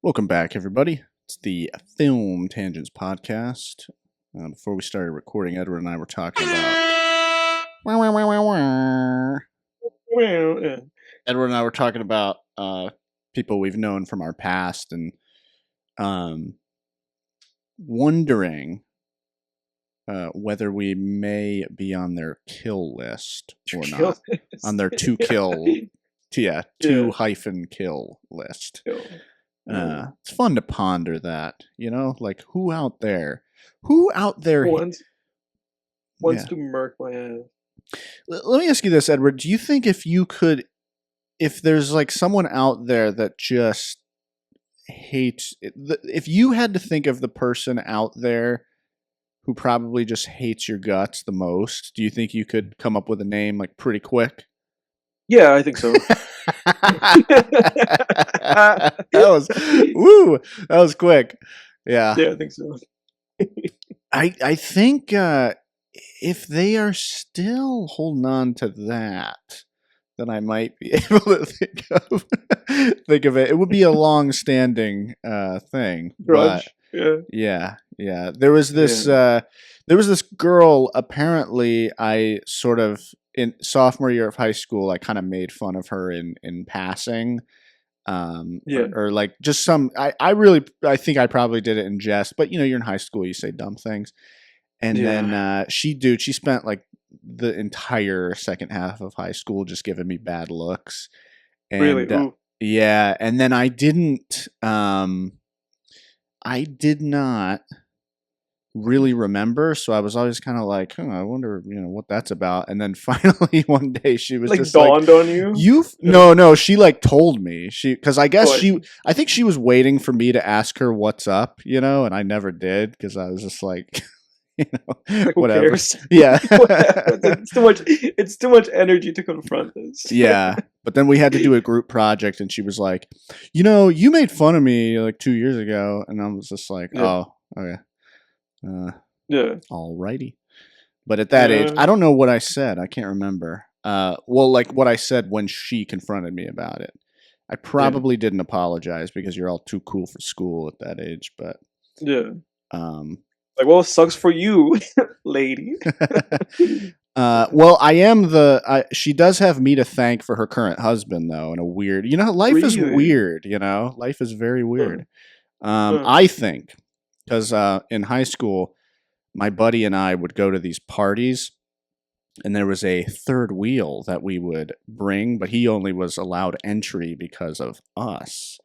Welcome back, everybody. It's the Film Tangents podcast. Before we started recording, Edward and I were talking about. Yeah. Edward and I were talking about people we've known from our past and wondering whether we may be on their kill list or not. On their two kill, two hyphen kill list. It's fun to ponder that, like who out there wants to murk my ass. Let me ask you this, Edward. Do you think if there's like someone out there that just hates, if you had to think of the person out there who probably just hates your guts the most, do you think you could come up with a name like pretty quick? Yeah, I think so. That was quick. Yeah, I think so. I think if they are still holding on to that, then I might be able to think of it. It would be a long-standing thing. Grudge. Yeah. There was this girl. Apparently, I sort of in sophomore year of high school, I kind of made fun of her in passing. Or like just some. I think I probably did it in jest, but you're in high school, you say dumb things. And then she spent like the entire second half of high school just giving me bad looks. And, really? Yeah. And then I did not really remember. So I was always kind of like, I wonder, what that's about. And then finally one day she was like just dawned on you? No, she like told me because I guess I think she was waiting for me to ask her what's up, and I never did because I was just like, like, whatever. Cares? Yeah. It's too much energy to confront this. Yeah. But then we had to do a group project and she was like, you made fun of me like 2 years ago. And I was just like, oh, okay. Alrighty. But at that age, I don't know what I said. I can't remember. Like what I said when she confronted me about it. I probably didn't apologize because you're all too cool for school at that age. But like, well, it sucks for you, lady. Well, I am she does have me to thank for her current husband, though, in a weird. Life is weird. Life is very weird. I think. Because in high school, my buddy and I would go to these parties, and there was a third wheel that we would bring, but he only was allowed entry because of us.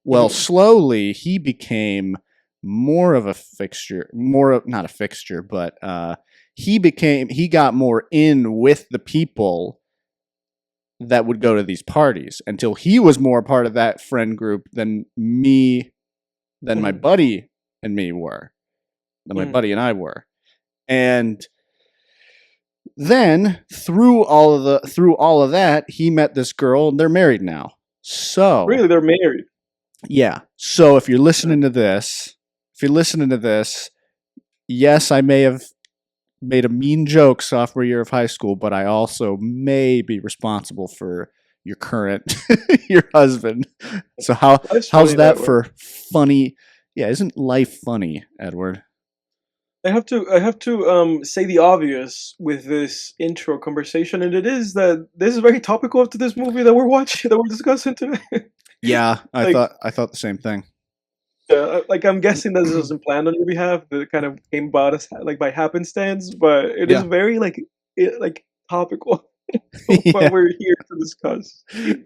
Well, slowly, he became more of a fixture, not a fixture, but he got more in with the people that would go to these parties until he was more a part of that friend group than my buddy and me were, than my buddy and I were. And then through all of that, he met this girl and they're married now. So really, they're married. Yeah. So if you're listening to this, yes, I may have made a mean joke sophomore year of high school, but I also may be responsible for your current your husband. So how's that for funny? Yeah, isn't life funny, Edward? I have to say the obvious with this intro conversation, and it is that this is very topical to this movie that we're watching, that we're discussing today. Yeah, I thought the same thing. Yeah, like I'm guessing that this wasn't planned on your behalf. That it kind of came about us like by happenstance, but it is very like topical. What we're here to discuss.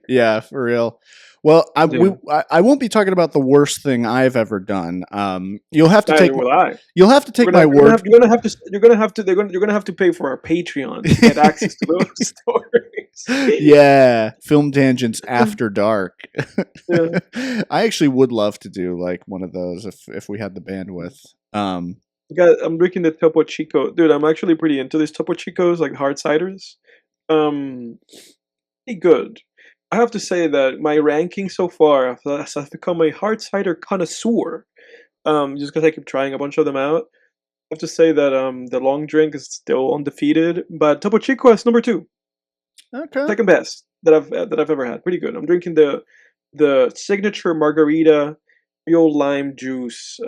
Yeah, for real. Well, I won't be talking about the worst thing I've ever done. You'll have to take my word. You're gonna have to pay for our Patreon to get access to those stories. Yeah, Film Tangents After Dark. I actually would love to do like one of those if we had the bandwidth. I'm drinking the Topo Chico, dude. I'm actually pretty into these Topo Chicos, like hard ciders. Pretty good. I have to say that my ranking so far, I've become a hard cider connoisseur. Just because I keep trying a bunch of them out. I have to say that the long drink is still undefeated, but Topo Chico is number 2. Okay. Second best that I've ever had. Pretty good. I'm drinking the signature margarita real lime juice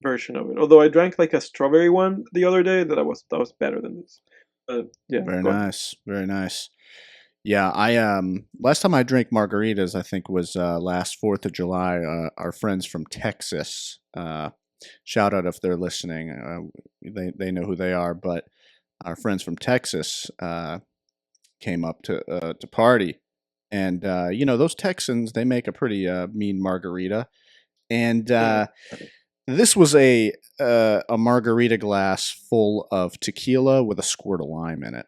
version of it. Although I drank like a strawberry one the other day that was better than this. Yeah, Very go on. nice. Very nice. Yeah, I last time I drank margaritas, I think was last 4th of July. Our friends from Texas, shout out if they're listening. They know who they are, but our friends from Texas came up to party, and those Texans, they make a pretty mean margarita, and Yeah. this was a margarita glass full of tequila with a squirt of lime in it.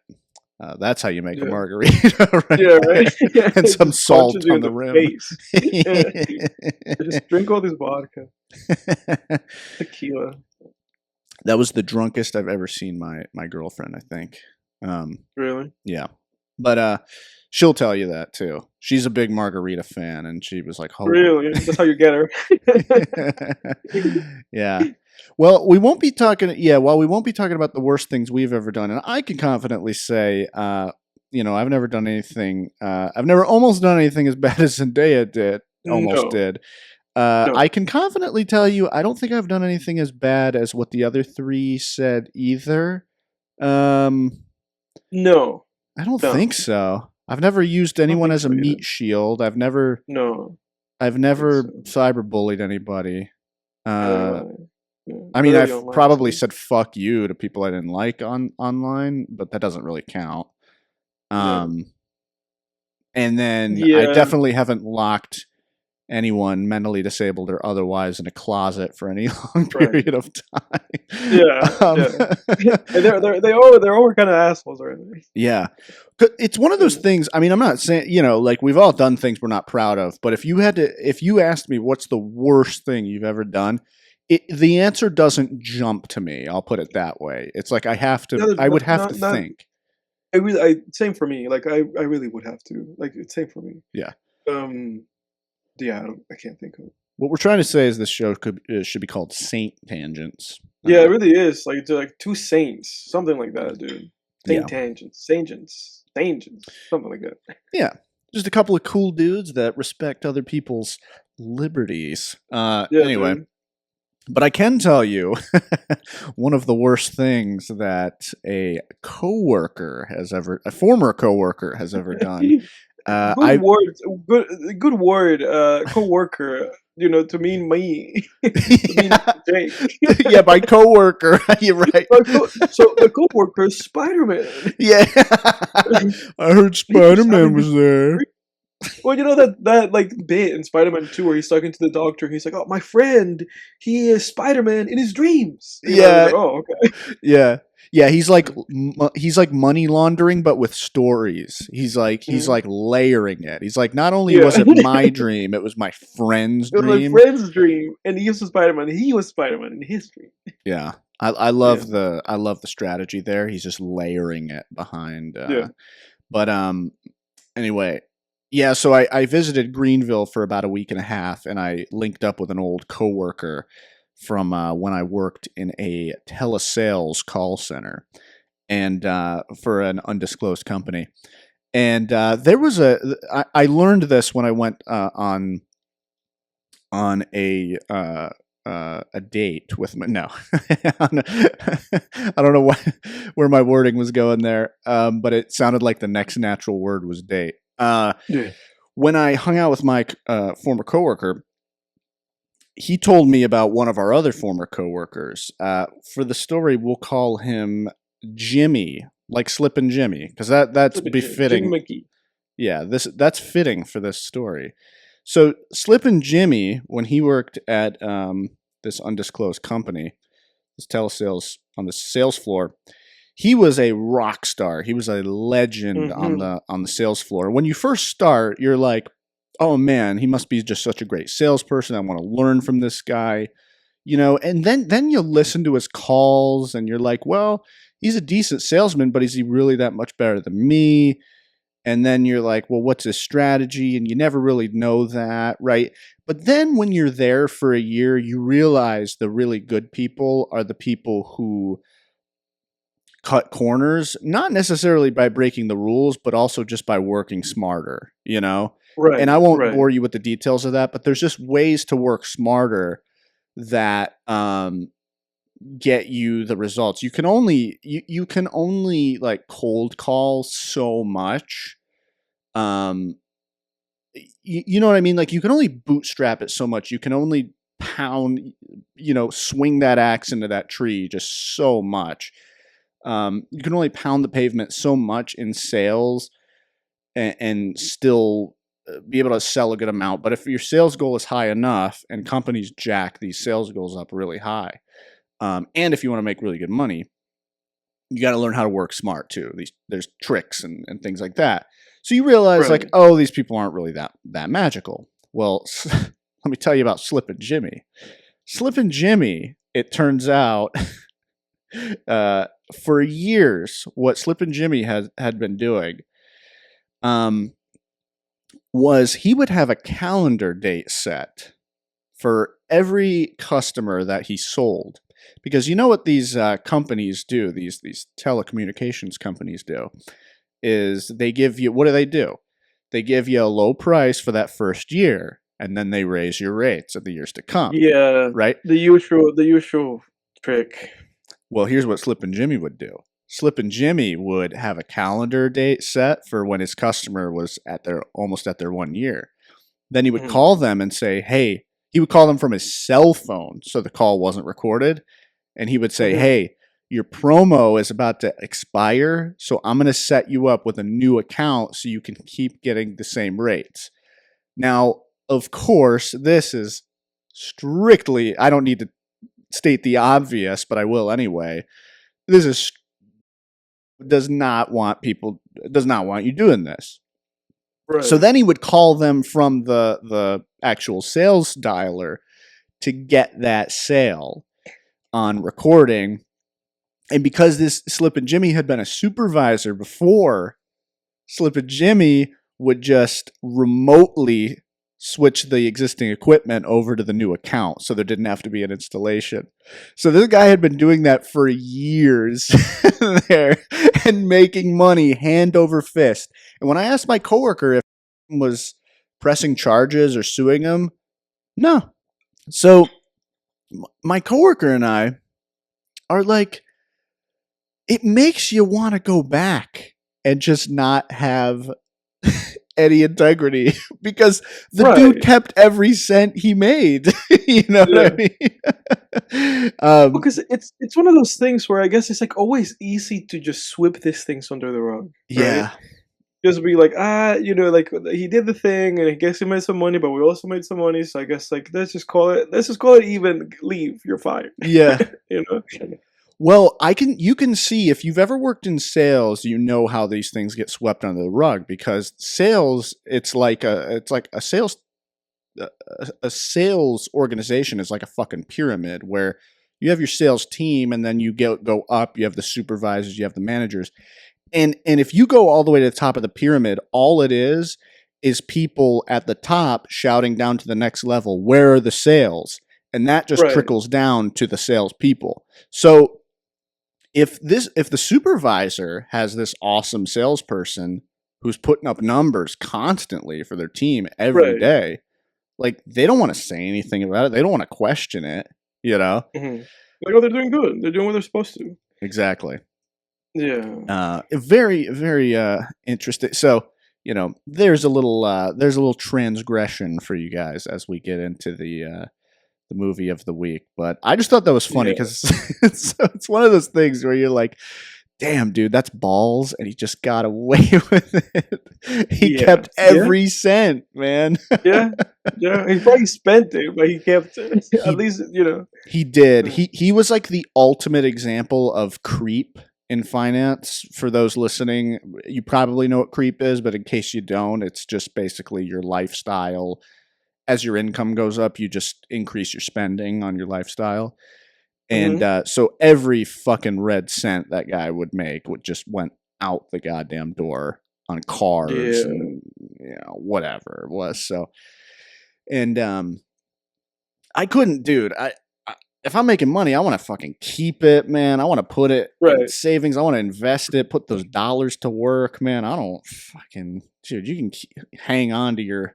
That's how you make a Yeah. margarita, right? Yeah, right? Yeah, And it some just punches salt you on in the the rim. face. Yeah. Just drink all this vodka. Tequila. That was the drunkest I've ever seen my girlfriend, I think. Really? Yeah. But she'll tell you that too. She's a big margarita fan, and she was like, "Oh." Really? That's how you get her. Yeah. Well, we won't be talking. Yeah, well, we won't be talking about the worst things we've ever done, and I can confidently say, I've never done anything. I've never almost done anything as bad as Zendaya did. Almost No. did. No. I can confidently tell you, I don't think I've done anything as bad as what the other three said either. No. I don't No. think so. I've never used I don't anyone think as a so either. meat shield. I've never No. never so. cyberbullied anybody. Yeah. I mean, Barely I've online, probably so. said "fuck you" to people I didn't like online, but that doesn't really count. Yeah. And then I Yeah. definitely haven't locked anyone mentally disabled or otherwise in a closet for any long Right. period of Yeah. time. Yeah. And they're all kind of assholes, aren't they? Yeah. It's one of those things. I mean, I'm not saying, like we've all done things we're not proud of, but if you asked me what's the worst thing you've ever done, the answer doesn't jump to me. I'll put it that way. It's like I would have to Not. think. Same for me. Like I really would have to. Like it's same for me. Yeah. Yeah. I can't think of it. What we're trying to say is this show should be called Saint Tangents. Yeah, it really is. Like it's like two saints, something like that, dude. Yeah. Tangents, something like that. Yeah. Just a couple of cool dudes that respect other people's liberties. Yeah, Anyway. dude. But I can tell you one of the worst things that a former coworker has ever done. Good word, good word. Coworker, to mean me, to mean Jake. Yeah, my coworker. You're right. So the coworker is Spider-Man. Yeah, I heard Spider-Man was there. Well, that like bit in Spider-Man 2 where he's talking to the doctor. He's like, "Oh, my friend, he is Spider-Man in his dreams." Yeah. Like, oh, okay. Yeah. Yeah, he's like money laundering, but with stories. He's like layering it. He's like, not only was it my dream, it was my friend's It was dream. my friend's dream, and he was Spider-Man. He was Spider-Man in his dream. Yeah, I love the strategy there. He's just layering it behind. But anyway, yeah. So I visited Greenville for about a week and a half, and I linked up with an old coworker from when I worked in a telesales call center, and for an undisclosed company. And there was I learned this when I went on a date with no. I don't know where my wording was going there, but it sounded like the next natural word was date. When I hung out with my former coworker, he told me about one of our other former coworkers. For the story, we'll call him Jimmy, like Slippin' Jimmy, because that's befitting. Jimmy McGee. Yeah, that's fitting for this story. So Slippin' Jimmy, when he worked at this undisclosed company, this telesales on the sales floor, he was a rock star. He was a legend on the sales floor. When you first start, you're like, oh man, he must be just such a great salesperson. I want to learn from this guy, and then you listen to his calls and you're like, well, he's a decent salesman, but is he really that much better than me? And then you're like, well, what's his strategy? And you never really know that, right? But then when you're there for a year, you realize the really good people are the people who cut corners, not necessarily by breaking the rules, but also just by working smarter, And Right, I won't right, bore you with the details of that, but there's just ways to work smarter that get you the results. You can only like cold call so much. Um, you know what I mean? Like you can only bootstrap it so much. You can only pound, swing that axe into that tree just so much. You can only pound the pavement so much in sales and still be able to sell a good amount. But if your sales goal is high enough and companies jack these sales goals up really high, and if you want to make really good money, you got to learn how to work smart too. There's tricks and things like that. So you realize like, right. oh, these people aren't really that magical. Well, let me tell you about Slip and Jimmy. Slip and Jimmy, it turns out, for years, what Slip and Jimmy had been doing, was he would have a calendar date set for every customer that he sold. Because you know what these companies do, these telecommunications companies do, is they give you, what do? They give you a low price for that first year, and then they raise your rates of the years to come, Yeah, right? the usual trick. Well, here's what Slip and Jimmy would do. Slip and Jimmy would have a calendar date set for when his customer was almost at their 1 year. Then he would Mhm, call them and say, hey, he would call them from his cell phone so the call wasn't recorded. And he would say, mhm. hey, your promo is about to expire, so I'm going to set you up with a new account so you can keep getting the same rates. Now, of course, this is strictly, I don't need to state the obvious, but I will anyway. This is does not want you doing this. So Right. then he would call them from the actual sales dialer to get that sale on recording. And because this Slip and Jimmy had been a supervisor before, Slip and Jimmy would just remotely switch the existing equipment over to the new account so there didn't have to be an installation. So this guy had been doing that for years there and making money hand over fist. And when I asked my coworker if he was pressing charges or suing him, no. So my coworker and I are like, it makes you want to go back and just not have any integrity because the dude Right. kept every cent he made. You know what I Yeah. mean? Because it's one of those things where I guess it's, like, always easy to just sweep these things under the rug, right? Yeah. Just be like, like, he did the thing, and I guess he made some money, but we also made some money, so I guess, like, let's just call it even, leave, you're fired, Yeah. you know? Well, you can see if you've ever worked in sales, you know how these things get swept under the rug because sales, it's like a sales a sales organization is like a fucking pyramid where you have your sales team and then you go up, you have the supervisors, you have the managers. And if you go all the way to the top of the pyramid, all it is people at the top shouting down to the next level, where are the sales? And that just Right. trickles down to the salespeople. So if the supervisor has this awesome salesperson who's putting up numbers constantly for their team every Right. day, like they don't want to say anything about it. They don't want to question it, you know? Mhm. Like, "Oh, they're doing good. They're doing what they're supposed to." Exactly. Yeah. Very, very interesting. So, there's a little transgression for you guys as we get into the movie of the week. But I just thought that was funny Yeah. because it's one of those things where you're like, damn, dude, that's balls, and he just got away with it. He Yeah. kept Yeah. every cent, man. Yeah. Yeah. He probably spent it, but he kept it. At he least, he did. Mm. He was like the ultimate example of creep in finance. For those listening, you probably know what creep is, but in case you don't, it's just basically your lifestyle. As your income goes up, you just increase your spending on your lifestyle. And Mhm. so every fucking red cent that guy would make would just went out the goddamn door on cars Yeah. and whatever it was. So and I couldn't, dude. If I'm making money, I want to fucking keep it, man. I want to put it in Right. savings. I want to invest it, put those dollars to work, man. I don't fucking dude, you can hang on to your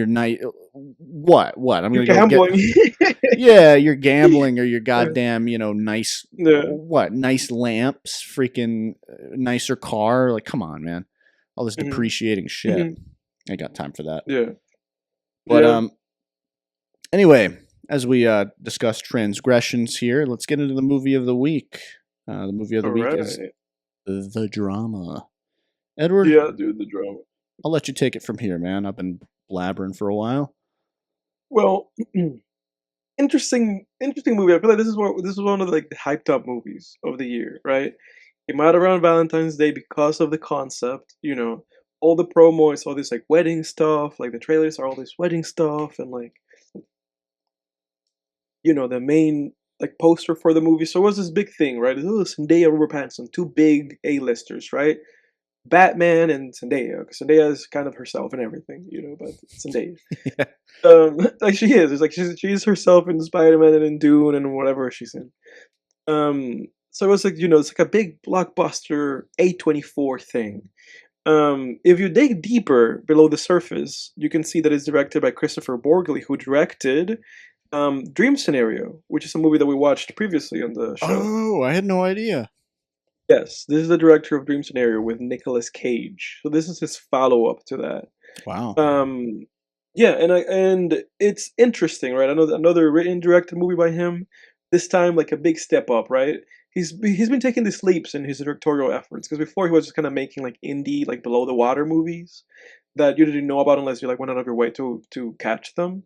night. What? I'm You're gonna go get. gambling. Yeah, you're gambling or your goddamn, nice Yeah. what? Nice lamps, freaking nicer car. Like, come on, man. All this Mhm. depreciating shit. Mhm. I got time for that. Yeah. But Yeah. anyway, as we discuss transgressions here, let's get into the movie of the week. The movie of the week is Alright. The Drama. Edward, Yeah, dude, the drama. I'll let you take it from here, man. I've been blabbering for a while. Well, interesting movie. I feel like this is one of like the hyped up movies of the year, right? Came out around Valentine's Day because of the concept, all the promos, all this like wedding stuff, like the trailers are all this wedding stuff, and like the main like poster for the movie. So it was this big thing, right? Oh, Zendaya, Robert Pattinson, two big A-listers, right? Batman and Zendaya, because Zendaya is kind of herself and everything, but Zendaya. Yeah. Like she is. It's like she's herself in Spider-Man and in Dune and whatever she's in. So it was like, it's like a big blockbuster A24 thing. If you dig deeper below the surface, you can see that it's directed by Christopher Borgli, who directed Dream Scenario, which is a movie that we watched previously on the show. Oh, I had no idea. Yes, this is the director of Dream Scenario with Nicolas Cage. So this is his follow-up to that. Wow. Yeah, and it's interesting, right? Another written directed movie by him. This time, like a big step up, right? He's been taking these leaps in his directorial efforts because before he was just kind of making like indie, like below the water movies that you didn't know about unless you like went out of your way to catch them.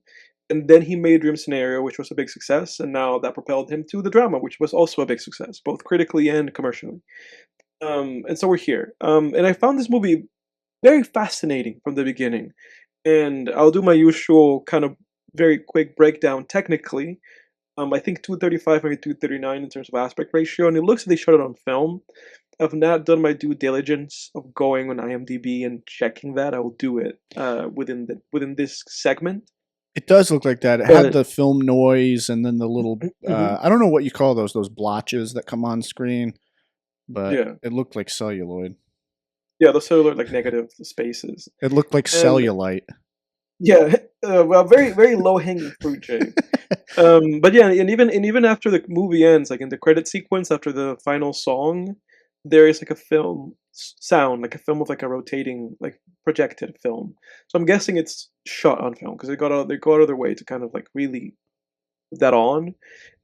And then he made Dream Scenario, which was a big success, and now that propelled him to The Drama, which was also a big success, both critically and commercially. And so we're here. And I found this movie very fascinating from the beginning. And I'll do my usual kind of very quick breakdown technically. I think 235, maybe 239 in terms of aspect ratio, and it looks like they shot it on film. I've not done my due diligence of going on IMDb and checking that. I will do it within this segment. It does look like that. It had But the film noise and then the little mhm, I don't know what you call those blotches that come on screen, but yeah, it looked like celluloid. yeah, those cellular like negative spaces, It looked like and cellulite. yeah, well, very very low hanging fruit, Jay. But yeah, and even after the movie ends, like in the credit sequence after the final song, there is like a film sound, like a film of like a rotating, like projected film. So I'm guessing it's shot on film because they go out of their way to kind of like really put that on.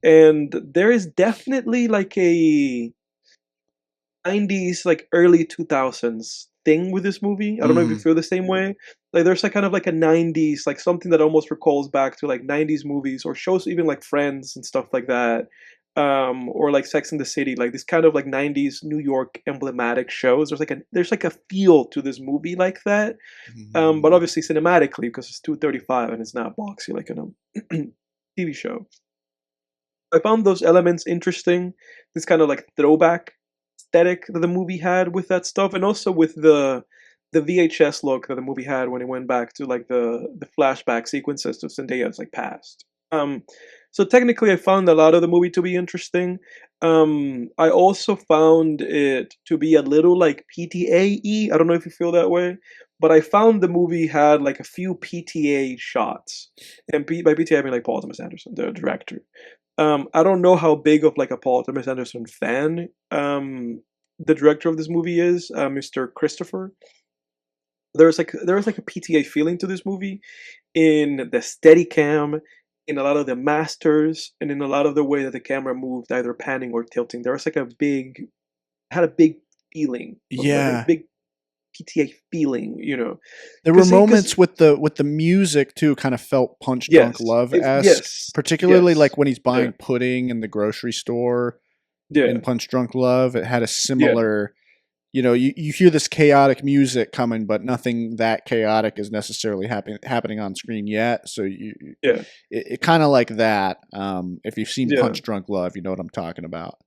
And there is definitely like a 90s, like early 2000s thing with this movie. I don't know if you Mm. feel the same way. Like there's like kind of like a 90s, like something that almost recalls back to like 90s movies or shows, even like Friends and stuff like that. Or like Sex and the City, like this kind of like 90s New York emblematic shows. There's like a feel to this movie like that. But Mm. obviously cinematically because it's 235 and it's not boxy like in a TV show. I found those elements interesting. This kind of like throwback aesthetic that the movie had with that stuff, and also with the VHS look that the movie had when it went back to like the flashback sequences to Zendaya's like past. So technically, I found a lot of the movie to be interesting. I also found it to be a little like PTA-y. I don't know if you feel that way, but I found the movie had like a few PTA shots, and by PTA I mean like Paul Thomas Anderson, the director. I don't know how big of like a Paul Thomas Anderson fan the director of this movie is, Mr. Christopher. There was like a PTA feeling to this movie in the steady cam, in a lot of the masters, and in a lot of the way that the camera moved, either panning or tilting. There was like a big had a big feeling, like a Yeah. big PTA feeling, There were because moments with the music too kind of felt Punch Drunk yes, Love esque, yes, particularly yes, like when he's yeah, buying pudding in the grocery store in yeah, Punch Drunk Love. It had a yeah, similar, you hear this chaotic music coming, but nothing that chaotic is necessarily happening on screen yet. So yeah. it kind of like that. If you've seen Yeah. Punch Drunk Love, you know what I'm talking about.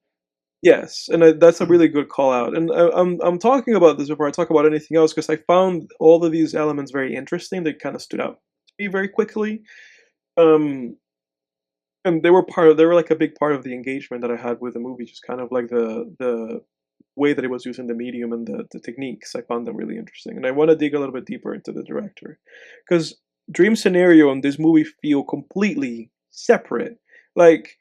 Yes, and that's a really good call out. And I'm talking about this before I talk about anything else because I found all of these elements very interesting. They kind of stood out to me very quickly, um, and they were like a big part of the engagement that I had with the movie. Just kind of like the way that it was using the medium and the techniques. I found them really interesting, and I want to dig a little bit deeper into the director, because Dream Scenario and this movie feel completely separate. Like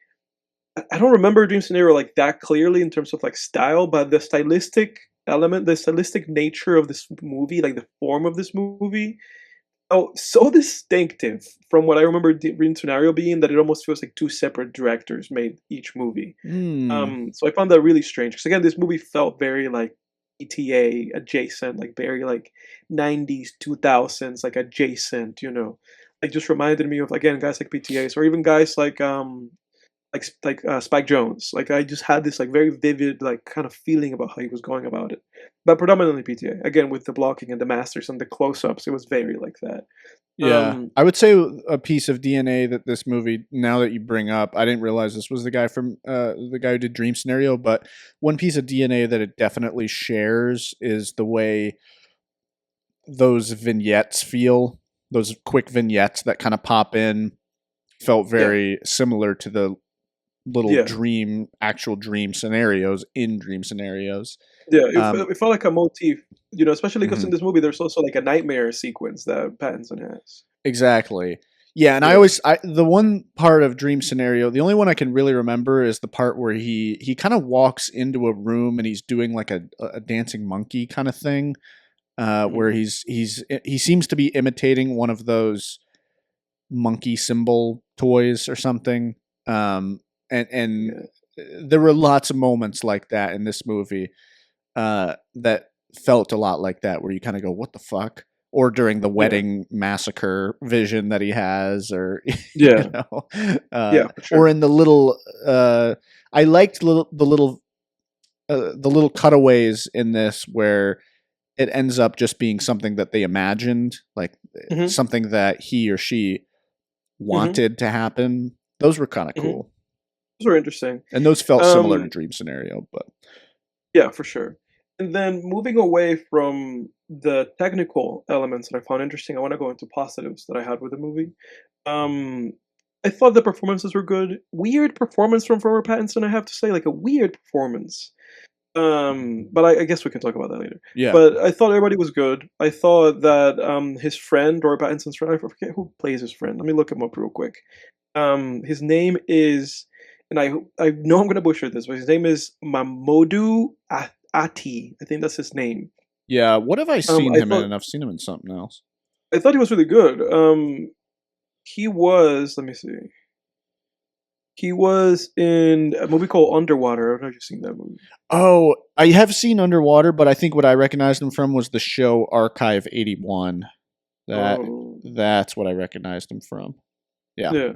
I don't remember Dream Scenario like that clearly in terms of like style, but the stylistic element, the stylistic nature of this movie, like the form of this movie, oh, so distinctive from what I remember Dream Scenario being that it almost feels like two separate directors made each movie. Hmm. So I found that really strange because again, this movie felt very like ETA adjacent, like very like 90s, 2000s, like adjacent, like just reminded me of again guys like PTAs or even guys like Spike Jones. Like I just had this like very vivid like kind of feeling about how he was going about it, but predominantly PTA. Again with the blocking and the masters and the close-ups, it was very like that. Yeah, I would say a piece of DNA that this movie, now that you bring up, I didn't realize this was the guy from the guy who did Dream Scenario, but one piece of DNA that it definitely shares is the way those vignettes feel. Those quick vignettes that kind of pop in felt Yeah, very similar to the little yeah, actual dream scenarios in dream scenarios. yeah. Um, It felt like a motif, especially because in mhm. this movie there's also like a nightmare sequence that Pattinson has. Exactly. Yeah, and Yeah. the one part of dream scenario, the only one I can really remember is the part where he kind of walks into a room and he's doing like a dancing monkey kind of thing, Mhm. where he seems to be imitating one of those monkey symbol toys or something. And Yeah. there were lots of moments like that in this movie that felt a lot like that, where you kind of go, "What the fuck?" Or during the Yeah. wedding massacre vision that he has, or Yeah. Yeah, for or sure. in the little. I liked the little cutaways in this where it ends up just being something that they imagined, like Mhm. something that he or she Mhm. wanted to happen. Those were kind of Mhm. cool, Those were interesting. and those felt similar to Um, Dream Scenario. But yeah, for sure. And then moving away from the technical elements that I found interesting, I want to go into positives that I had with the movie. Um, I thought the performances were good. Weird performance from Robert Pattinson, I have to say, like a weird performance. But I guess we can talk about that later. yeah, But I thought everybody was good. I thought that his friend, Robert Pattinson's friend, I forget who plays his friend. Let me look him up real quick. His name is, and I know I'm gonna butcher this, but his name is Mamodu Ati. I think that's his name. yeah. What have I seen I him thought in? I've seen him in something else. I thought he was really good. He was. Let me see. He was in a movie called Underwater. I don't know if you've seen that movie. Oh, I have seen Underwater, but I think what I recognized him from was the show Archive 81. That Oh, that's what I recognized him from. Yeah. yeah.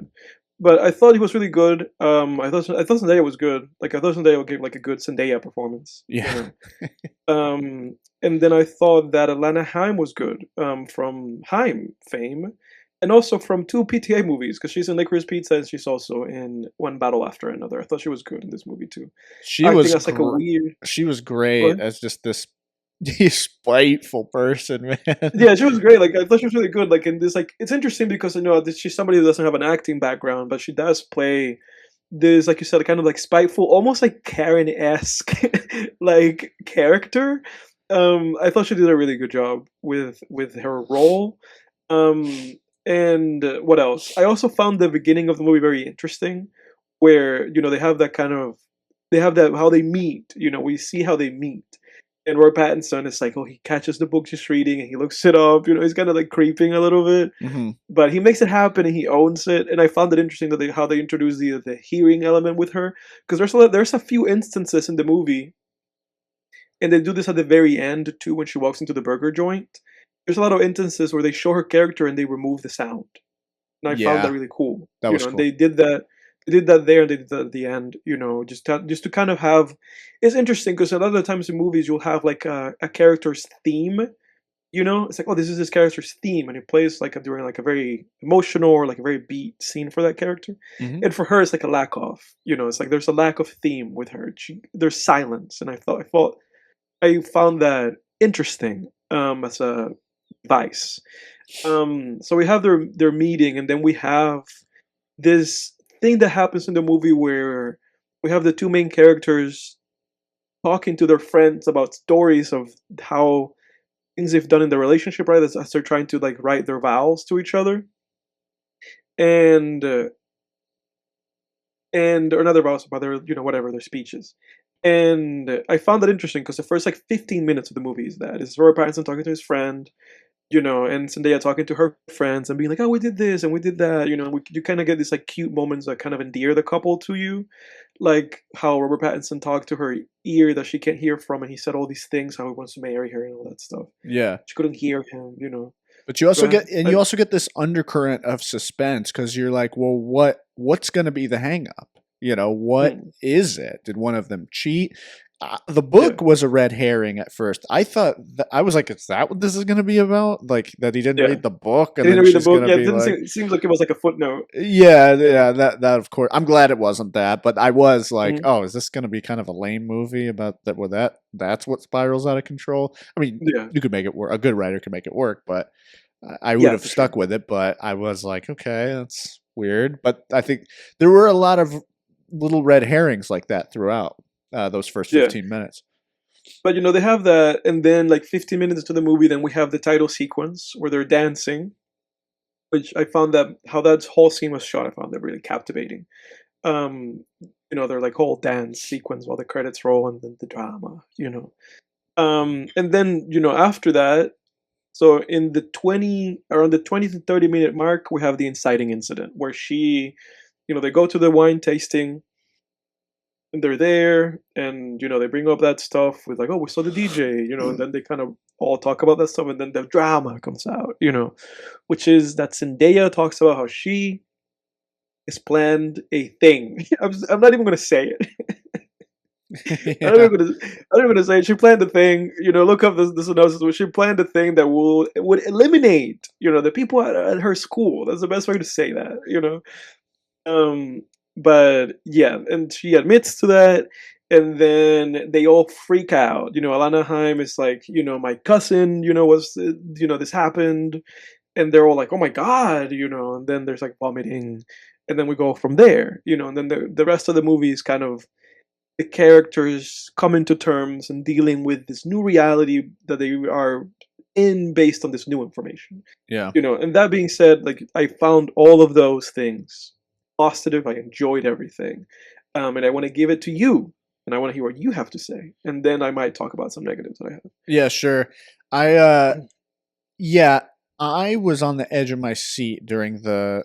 But I thought he was really good. I thought Zendaya was good. Like I thought Zendaya gave like a good Zendaya performance. Yeah. And then I thought that Alana Haim was good. From Haim fame, and also from two PTA movies because she's in Licorice Pizza and she's also in One Battle After Another. I thought she was good in this movie too, She acting was as like a gr- weird. she was Go great ahead. as just this spiteful person, man. Yeah, she was great. Like I thought she was really good. Like in this, like it's interesting because she's somebody who doesn't have an acting background, but she does play this, like you said, kind of like spiteful, almost like Karen esque like character. I thought she did a really good job with her role. Um, and what else? I also found the beginning of the movie very interesting, where they have that kind of they have that how they meet. We see how they meet. And Robert Pattinson is like, oh, he catches the book she's reading and he looks it up. He's kind of like creeping a little bit, Hmm. but he makes it happen and he owns it. And I found it interesting that how they introduce the hearing element with her, because there's a few instances in the movie, and they do this at the very end too when she walks into the burger joint. There's a lot of instances where they show her character and they remove the sound, and I found that Yeah, really cool. that was And cool. they did that. They did that there, and they did that at the end. Just to kind of have. It's interesting because a lot of the times in movies you'll have like a character's theme. It's like, oh, this is this character's theme, and it plays like during like a very emotional or like a very beat scene for that character. Hmm. And for her, it's like a lack of. It's like there's a lack of theme with her. There's silence, and I found that interesting as a device. So we have their meeting, and then we have this thing that happens in the movie where we have the two main characters talking to their friends about stories of how things they've done in the relationship, right? As they're trying to like write their vows to each other, and or not their vows, but their whatever their speeches. And I found that interesting because the first like 15 minutes of the movie is that is Robert Pattinson talking to his friend, and Zendaya talking to her friends and being like, "Oh, we did this and we did that," you kind of get these like cute moments that kind of endear the couple to you, like how Robert Pattinson talked to her ear that she can't hear from, and he said all these things, how he wants to marry her and all that stuff. Yeah. She couldn't hear him. But you also Go ahead. you also get this undercurrent of suspense because you're like, well, what's going to be the hang up? What is it? Did one of them cheat? The book was a red herring at first. I thought I was like, is that what this is going to be about? Like that he didn't read the book, and he didn't then read the she's book. going Yeah, to it be didn't like, seem, seems like it was like a footnote. yeah, that of course. I'm glad it wasn't that, but I was like, Mhm. oh, is this going to be kind of a lame movie about that? Where that's what spirals out of control. I mean, Yeah, you could make it work. A good writer could make it work, but I would yeah, have for stuck sure. with it. But I was like, okay, that's weird. But I think there were a lot of little red herrings like that throughout those first Yeah. 15 minutes. But they have that, and then like 15 minutes into the movie, then we have the title sequence where they're dancing, which I found that how that whole scene was shot, I found that really captivating. Their like whole dance sequence while the credits roll and then the drama. And then after that, so in the 20 around the 20 to 30 minute mark, we have the inciting incident where they go to the wine tasting and they're there and they bring up that stuff with like, oh, we saw the DJ, and then they kind of all talk about that stuff, and then the drama comes out, which is that Zendaya talks about how she has planned a thing. I'm not even gonna say it. I'm not Yeah. even gonna I'm not even gonna say it. She planned a thing, look up the synopsis where she planned a thing that would eliminate, the people at her school. That's the best way to say that. Um, but yeah, and she admits to that, and then they all freak out. Alana Haim is like, my cousin, was, this happened, and they're all like, oh my god, and then there's like vomiting, and then we go from there, and then the rest of the movie is kind of the characters coming to terms and dealing with this new reality that they are in based on this new information. Yeah. And that being said, like I found all of those things positive. I enjoyed everything. And I want to give it to you. And I want to hear what you have to say. And then I might talk about some negatives that I have. Yeah, sure. Yeah, I was on the edge of my seat during the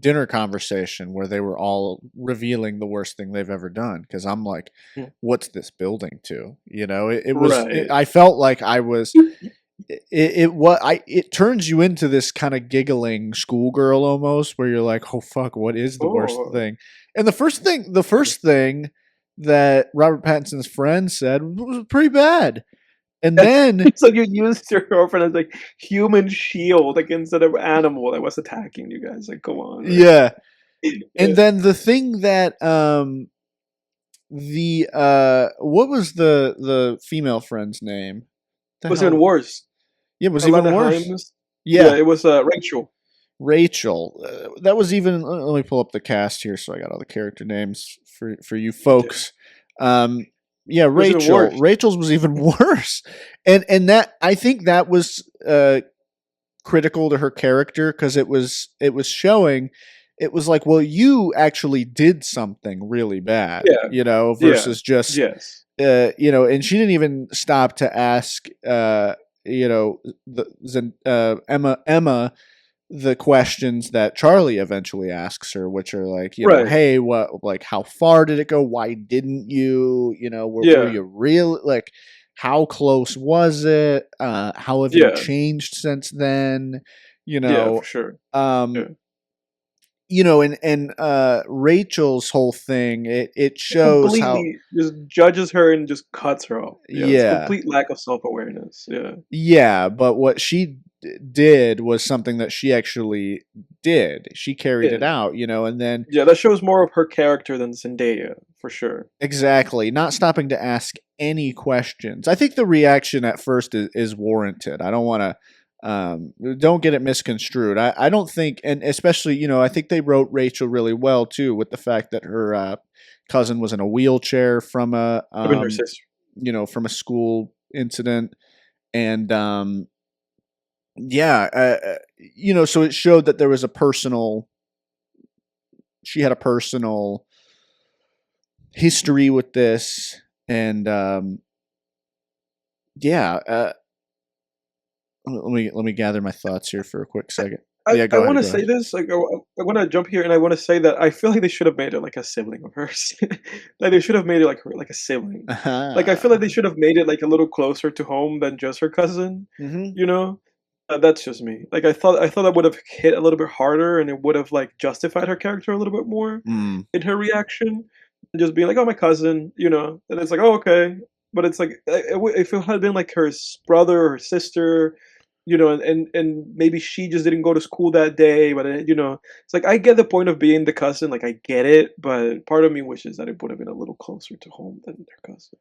dinner conversation where they were all revealing the worst thing they've ever done, because I'm like, Mm. what's this building to? Right. I felt like I was it turns you into this kind of giggling schoolgirl almost, where you're like, oh fuck, what is the worst Oh. thing? And the first thing that Robert Pattinson's friend said was pretty bad. And then So you used your girlfriend as like human shield against an animal that was attacking you guys. Like, come on, right? yeah, and Yeah. then the thing that the what was the female friend's name? It The was even hell? worse. Yeah, it was even Alana worse. Himes. Yeah, Yeah, it was Rachel. Rachel. That was even. Let me pull up the cast here, so I got all the character names for you Okay. folks. Um, yeah, It was even Rachel. worse. Rachel's was even worse, and that I think that was critical to her character, because it was showing. It was like, well, you actually did something really bad, Yeah. Yeah. versus just Yes. and she didn't even stop to ask, Emma the questions that Charlie eventually asks her, which are like, Right. hey, what, like, how far did it go? Why didn't you, were Yeah. you real, like, how close was it? How have you Yeah. changed since then? You Yeah, for know, sure. um, Yeah. and Rachel's whole thing, it It shows how, completely just judges her and just cuts her off. Yeah, it's yeah, complete lack of self-awareness. Yeah. yeah, but what she did was something that she actually did. She carried it Yeah. out, and then Yeah, that shows more of her character than Zendaya, for sure. exactly, not stopping to ask any questions. I think the reaction at first is warranted. I don't want to Don't get it misconstrued. I don't think, and especially, I think they wrote Rachel really well too, with the fact that her cousin was in a wheelchair from I've been her sister. from a school incident, and yeah, so it showed that there was she had a personal history with this, and yeah. Let me gather my thoughts here for a quick second. Yeah, I go want ahead. to Go say ahead. this. Like, I want to jump here, and I want to say that I feel like they should have made it like a sibling of hers. Like they should have made it like her, like a sibling. Like I feel like they should have made it like a little closer to home than just her cousin. Mm-hmm. You know, that's just me. Like I thought that would have hit a little bit harder, and it would have like justified her character a little bit more Mm. in her reaction, and just being like, "Oh, my cousin," and it's like, "Oh, okay," but it's like if it had been like her brother or her sister, and maybe she just didn't go to school that day, but it's like I get the point of being the cousin, like I get it, but part of me wishes that it would have been a little closer to home than their cousin.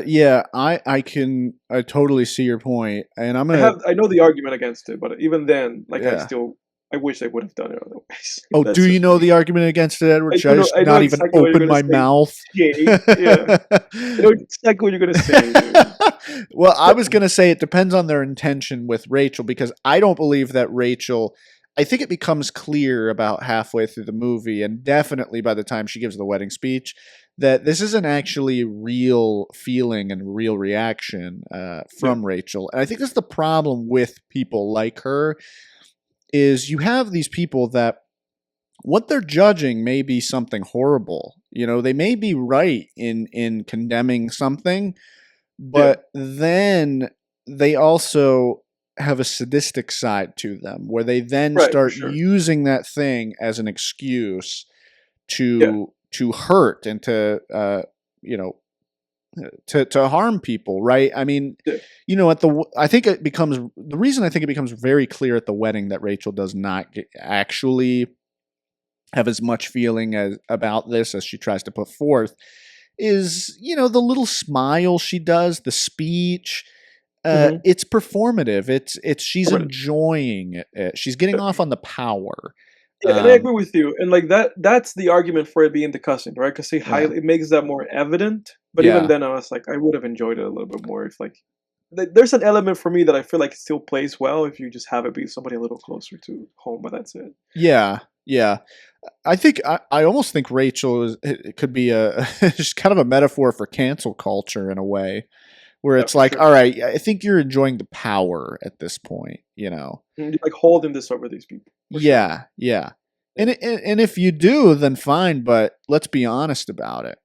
Yeah, I totally see your point, and I know the argument against it, but even then, like yeah. I wish they would have done it otherwise. Oh, do That's you just know me. the argument against it, Edward? Should I just I know not even exactly what you're open gonna my say. mouth? Jay, yeah, I know exactly what you're gonna say, dude. Well, I was going to say it depends on their intention with Rachel, because I don't believe that Rachel. I think it becomes clear about halfway through the movie, and definitely by the time she gives the wedding speech, that this isn't actually real feeling and real reaction Yeah, from Rachel. And I think that's the problem with people like her, is you have these people that what they're judging may be something horrible. They may be right in condemning something, yeah, but then they also have a sadistic side to them, where they then right, for start sure. using that thing as an excuse Yeah, to hurt and to you know to harm people, right? I mean, yeah, I think it becomes the reason I think it becomes very clear at the wedding that Rachel does not actually have as much feeling about this as she tries to put forth is, the little smile she does, the speech. mhm, It's performative. It's she's permanent. enjoying it. She's getting Yeah. off on the power. Yeah, and I Um, agree with you, and, like, that's the argument for it being the cousin, right? Because yeah, it makes that more evident, but even yeah, then, I was like, I would have enjoyed it a little bit more if, like there's an element for me that I feel like it still plays well if you just have it be somebody a little closer to home, but that's it. yeah, yeah. I almost think Rachel it could be a just kind of a metaphor for cancel culture in a way, where Yeah, it's for like, sure. all right, I think you're enjoying the power at this point. Like, holding this over these people, for sure. Yeah, yeah. Yeah. And if you do, then fine, but let's be honest about it.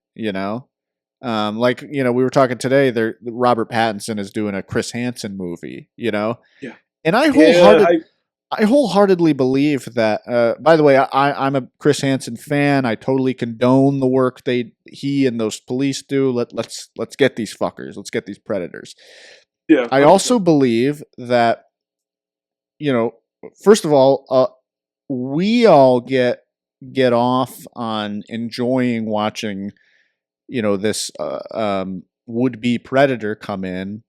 Like, we were talking today, Robert Pattinson is doing a Chris Hansen movie. Yeah. And Yeah, I wholeheartedly believe that by the way, I'm a Chris Hansen fan. I totally condone the work he and those police do. Let's get these fuckers. Let's get these predators. yeah, I also 100%. believe that, you know, first of all, we all get off on enjoying watching, this would be predator come in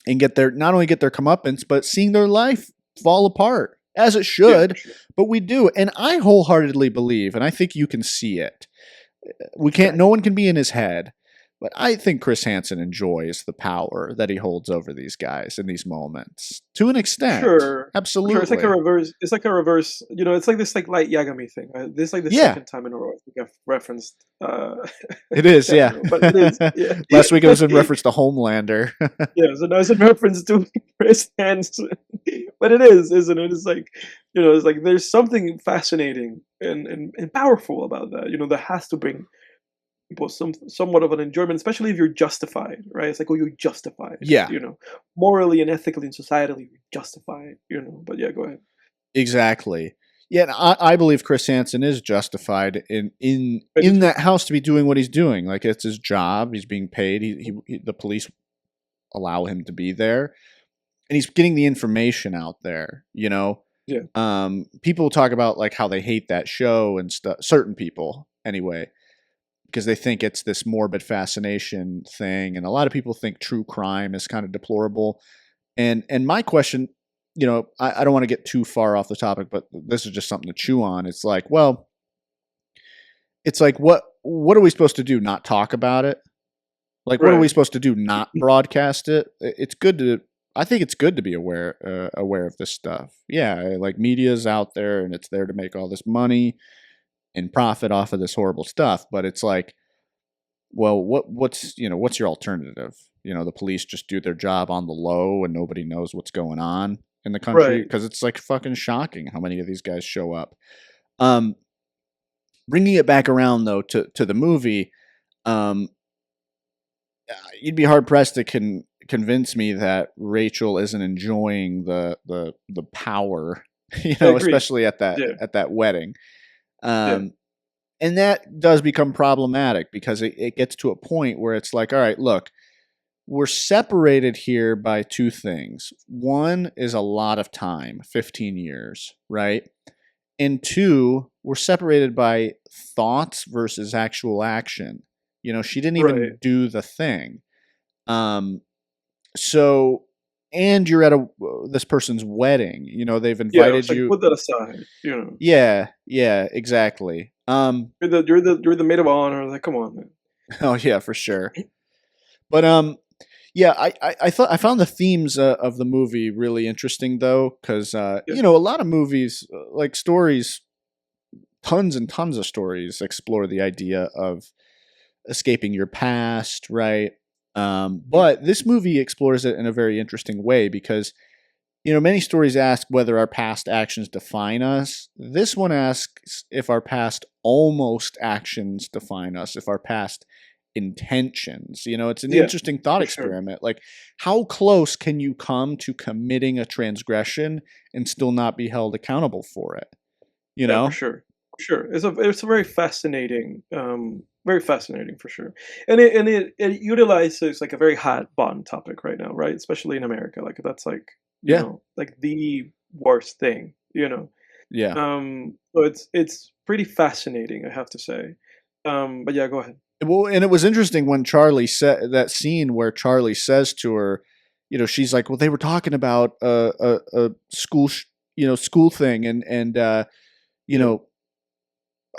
and not only get their comeuppance, but seeing their life fall apart as it Yeah, for should. sure. But we do, and I wholeheartedly believe, and I think you can see it. We can't. Sure. No one can be in his head, but I think Chris Hansen enjoys the power that he holds over these guys in these moments to an extent. Sure. For sure. Absolutely. It's like a reverse, it's like this like light Yagami thing. This is like the Yeah, second time in a row I think I've referenced it is. Yeah. Samuel. But it is, yeah. Last week it was in reference to Homelander. Yeah, so now it's in reference to Chris Hansen. But it is, isn't it? It's like, it's like there's something fascinating and powerful about that. That has to bring people somewhat of an enjoyment, especially if you're justified, right? It's like, oh, you're justified, Yeah, morally and ethically and societally, you're justified, But yeah, go ahead. exactly. Yeah, and I believe Chris Hansen is justified I do in too. that house to be doing what he's doing. Like, it's his job. He's being paid. The police allow him to be there, and he's getting the information out there. Yeah, People talk about like how they hate that show and stuff. Certain people, anyway, because they think it's this morbid fascination thing, and a lot of people think true crime is kind of deplorable. And my question I don't want to get too far off the topic, but this is just something to chew on. It's like, well, it's like, what are we supposed to do? Not talk about it? Like, what are we Right. supposed to do? Not broadcast it? It's good to. I think it's good to be aware of this stuff. Yeah, like media's out there and it's there to make all this money and profit off of this horrible stuff. But it's like, well, what's your alternative? The police just do their job on the low and nobody knows what's going on in the country, Right. because it's like fucking shocking how many of these guys show up. Um, Bringing it back around though to the movie, um, you'd be hard pressed to convince me that Rachel isn't enjoying the power, I agree. especially at Yeah. that wedding. Yeah. Um, and that does become problematic because it gets to a point where it's like, all right, look, we're separated here by two things. One is a lot of time, 15 years, right? And two, we're separated by thoughts versus actual action. She didn't Right. even do the thing. Um, so, and you're at this person's wedding. They've Yeah. It's invited like you. put that aside. Yeah, yeah, exactly. You're the maid of honor. Like, come on, man. Oh yeah, for sure. But yeah, I thought I found the themes of the movie really interesting though, because Yeah. a lot of movies, like stories, tons and tons of stories explore the idea of escaping your past, right? Mm. But this movie explores it in a very interesting way because many stories ask whether our past actions define us. This one asks if our past almost actions define us, if our past intentions. It's an Yeah. interesting thought For sure. experiment. Like, how close can you come to committing a transgression and still not be held accountable for it? You Yeah. For know? sure. For sure. It's a very fascinating for sure, and it utilizes like a very hot button topic right now, right? Especially in America, like that's like Yeah. like the worst thing, Yeah. So it's pretty fascinating, I have to say. But yeah, go ahead. Well, and it was interesting when Charlie said that scene where Charlie says to her, she's like, "Well, they were talking about a school, school thing, and you Yeah. know,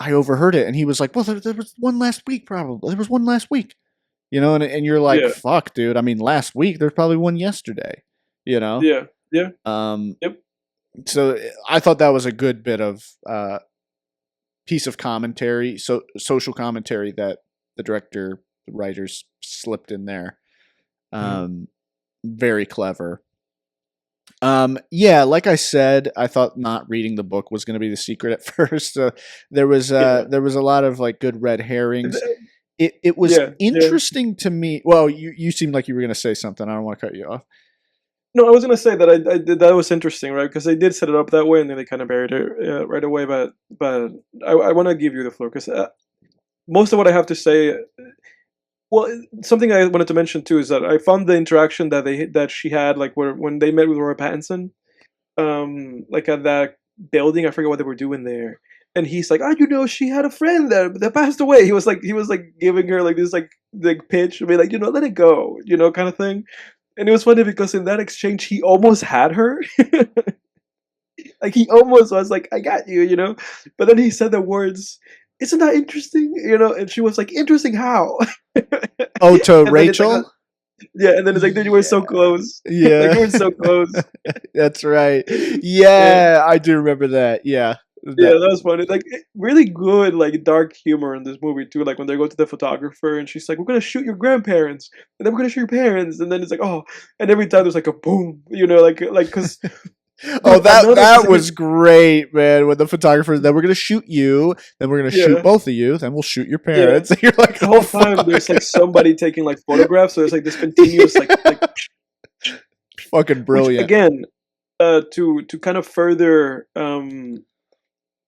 I overheard it." And he was like, "Well, there was one last week, probably. There was one last week, and you're like, Yeah. fuck, dude. I mean, last week there's probably one yesterday, you know." Yeah. Yeah. Um, Yep. so I thought that was a good bit of piece of commentary, social commentary that the director, the writers slipped in there. Mhm. Um, Very clever. Yeah, like I said, I thought not reading the book was going to be the secret at first. Yeah. There was a lot of like good red herrings. Th- It was Yeah. Yeah. interesting to me. Well, you seemed like you were going to say something. I don't want to cut you off. No, I was gonna say that I did, that was interesting, right? Because they did set it up that way, and then they kind of buried it right away. But I want to give you the floor because most of what I have to say. Well, something I wanted to mention too is that I found the interaction that she had, like where when they met with Robert Pattinson, like at that building. I forget what they were doing there, and he's like, "Oh, she had a friend that passed away." He was like giving her like this like pitch, I mean, like let it go, kind of thing. And it was funny because in that exchange, he almost had her. Like he almost was like, "I got you," But then he said the words, "Isn't that interesting?" And she was like, "Interesting how?" Oh, to And then it's like, Rachel. yeah, and then it's like, "Dude, you were so Yeah, close." Like you yeah, were so close. that's right. Yeah. Yeah, I do remember that. Yeah, Yeah, that. that was funny. Like really good, like dark humor in this movie too. Like when they go to the photographer and she's like, "We're gonna shoot your grandparents, and then we're gonna shoot your parents," and then it's like, "Oh," and every time there's like a boom, like because Oh, dude, another that specific, was great, man. When the photographer, then we're gonna shoot you, then we're gonna shoot yeah, both of you, then we'll shoot your yeah. parents. And you're like, The oh whole time there's like fuck, somebody taking like photographs, so there's like this continuous like fucking which brilliant. again, to kind of further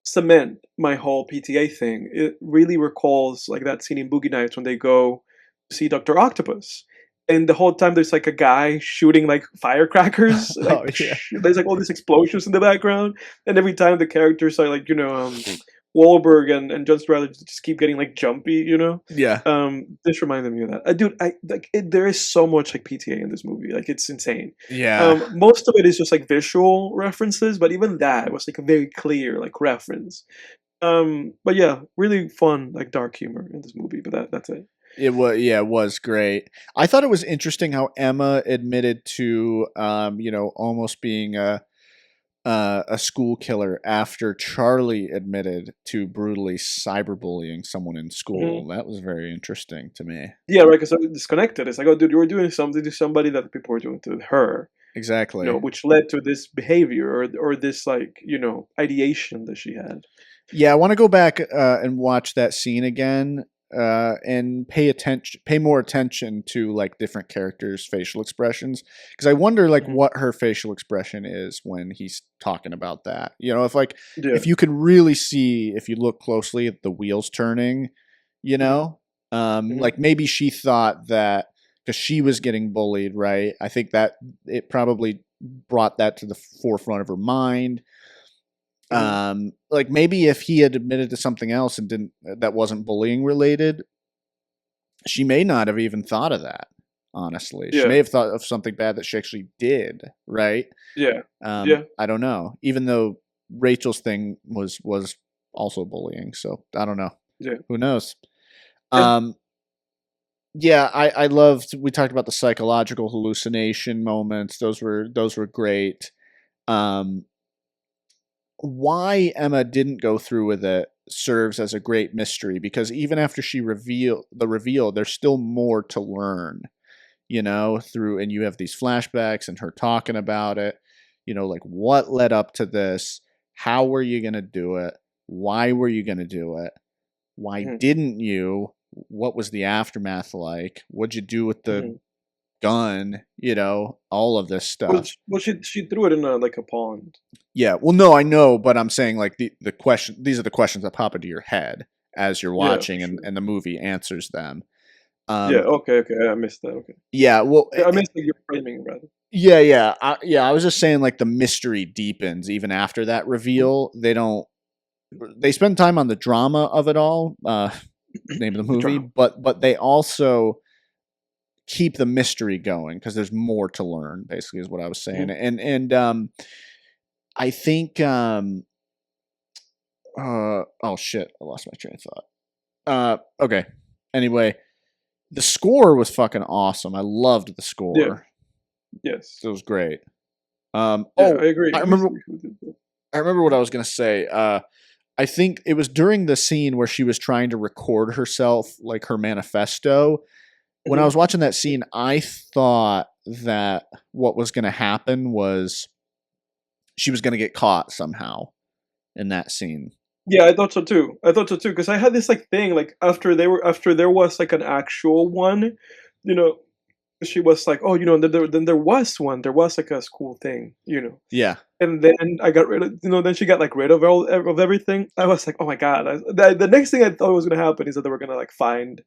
cement my whole PTA thing, it really recalls like that scene in Boogie Nights when they go to see Doctor Octopus, and the whole time there's like a guy shooting like firecrackers, like Oh yeah. there's like all these explosions in the background, and every time the characters are like Wahlberg and John Stratton just keep getting like jumpy, Yeah. This reminded me of that. Dude, I like it, there is so much like PTA in this movie, like it's insane. Yeah. Most of it is just like visual references, but even that was like a very clear like reference. But yeah, really fun like dark humor in this movie. But that's it. It was great. I thought it was interesting how Emma admitted to almost being a school killer after Charlie admitted to brutally cyberbullying someone in school. Mhm. That was very interesting to me. Yeah, right. Because it's disconnected. It's like, oh, dude, you were doing something to somebody that people were doing to her. Exactly. Which led to this behavior or this like ideation that she had. Yeah, I want to go back and watch that scene again and pay more attention to like different characters' facial expressions because I wonder like Mhm. what her facial expression is when he's talking about that. Yeah. If you can really see if you look closely at the wheels turning, you Mhm. know, Mhm. like maybe she thought that because she was getting bullied, right? I think that it probably brought that to the forefront of her mind. Mhm. Like maybe if he had admitted to something else and didn't that wasn't bullying related, she may not have even thought of that. Honestly, she may Yeah. have thought of something bad that she actually did. Right? Yeah. Yeah. I don't know. Even though Rachel's thing was also bullying, so I don't know. Yeah. Who knows? Yeah. Um, yeah, I loved. We talked about the psychological hallucination moments. Those were great. Um, why Emma didn't go through with it serves as a great mystery because even after she reveal, there's still more to learn, through and you have these flashbacks and her talking about it, like what led up to this, how were you going to do it, why were you going to do it, why Mhm. didn't you, what was the aftermath like, what'd you do with the Mhm. gun, all of this Well, stuff. she threw it in like a pond. Yeah, well, no, I know, but I'm saying like the question. These are the questions that pop into your head as you're Yeah, for watching, and sure. and the movie answers them. Yeah. Um, Okay. Okay. I missed that. Okay. yeah, well, Yeah, I missed like, your framing rather. yeah, yeah. I was just saying like the mystery deepens even after that Mhm. reveal. They don't. They spend time on the drama of it all, name of the The movie, drama. but they also keep the mystery going because there's more to learn. Basically, is what I was saying, Mhm. and I think oh shit, I lost my train of thought. Okay. Anyway, the score was fucking awesome. I loved the Yeah. score. Yes. It was great. Yeah. I Oh, agree. I Let me remember. see who did that. I remember what I was gonna say. I think it was during the scene where she was trying to record herself, like her manifesto. When I Mhm. was watching that scene, I thought that what was going to happen was she was going to get caught somehow in that scene. Yeah, I thought so too. I thought so too because I had this like thing like after there was like an actual one, you know, she was like, oh, then there was one. There was like a school thing. Yeah, And then I got rid of, then she got like rid of all of everything. I was like, oh my god. The next thing I thought was gonna happen is that they were gonna like find,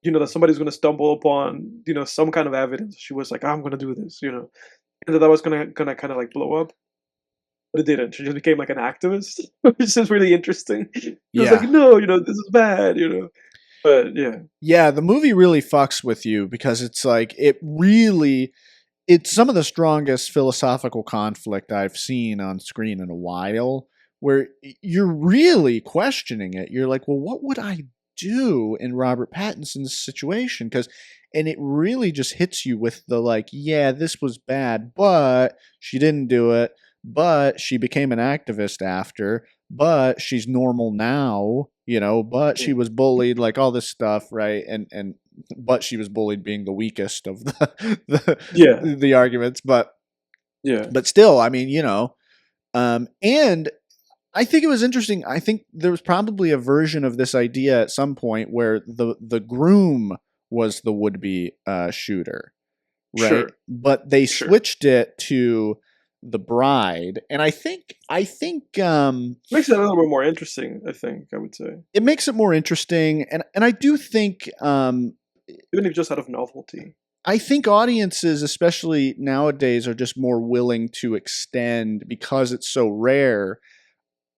that somebody's gonna stumble upon, some kind of evidence. She was like, I'm gonna do this. And that was gonna kind of like blow up. But it didn't. She just became like an activist, which is really interesting. She was like, yeah. no, this is bad. But yeah. Yeah, the movie really fucks with you because it's like it's some of the strongest philosophical conflict I've seen on screen in a while where you're really questioning it. You're like, well, what would I do in Robert Pattinson's situation? And it really just hits you with the like, yeah, this was bad, but she didn't do it, but she became an activist after, but she's normal now, but she Mm. was bullied, like all this stuff, right? And but she was bullied being the weakest of Yeah. the arguments, Yeah. but still, I mean, and I think it was interesting. I think there was probably a version of this idea at some point where the groom was the would be shooter, right? Sure. But they Sure. switched it to the bride, and I think Makes it a little bit more interesting, I think, I would say. it makes it more interesting, and I do think Even if just out of novelty. I think audiences, especially nowadays, are just more willing to extend because it's so rare.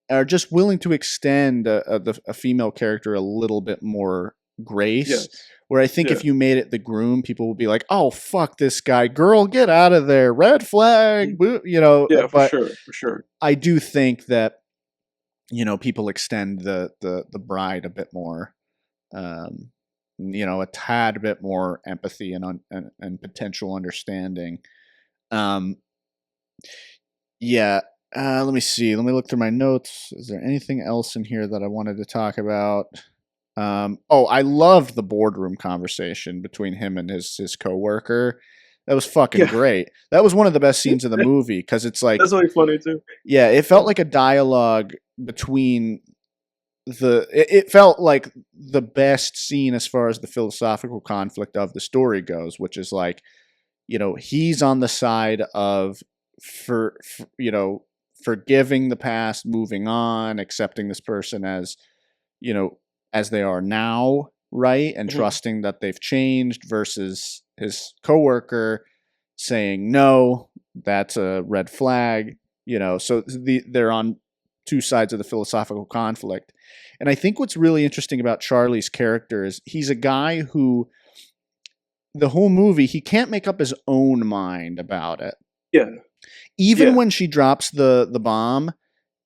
Are just willing to extend a female character a little bit more grace. Yes. Where I think Yeah. if you made it the groom, people would be like, "Oh fuck this guy, girl, get out of there, red flag," Mhm. you know. Yeah, for But sure, for sure. I do think that people extend the bride a bit more, um, a tad bit more empathy and potential understanding. Um, yeah. Let me see. Let me look through my notes. Is there anything else in here that I wanted to talk about? Oh, I loved the boardroom conversation between him and his coworker. That was fucking Yeah, great. That was one of the best scenes of the movie because it's like, that's really funny too. yeah, it Yeah. felt like a dialogue between it felt like the best scene as far as the philosophical conflict of the story goes, which is like, he's on the side of for forgiving the past, moving on, accepting this person as, you know, as they are now, right? And Mhm. trusting that they've changed versus his coworker saying no, that's a red flag, so they're on two sides of the philosophical conflict. And I think what's really interesting about Charlie's character is he's a guy who the whole movie he can't make up his own mind about it. Yeah, Even yeah. when she drops the bomb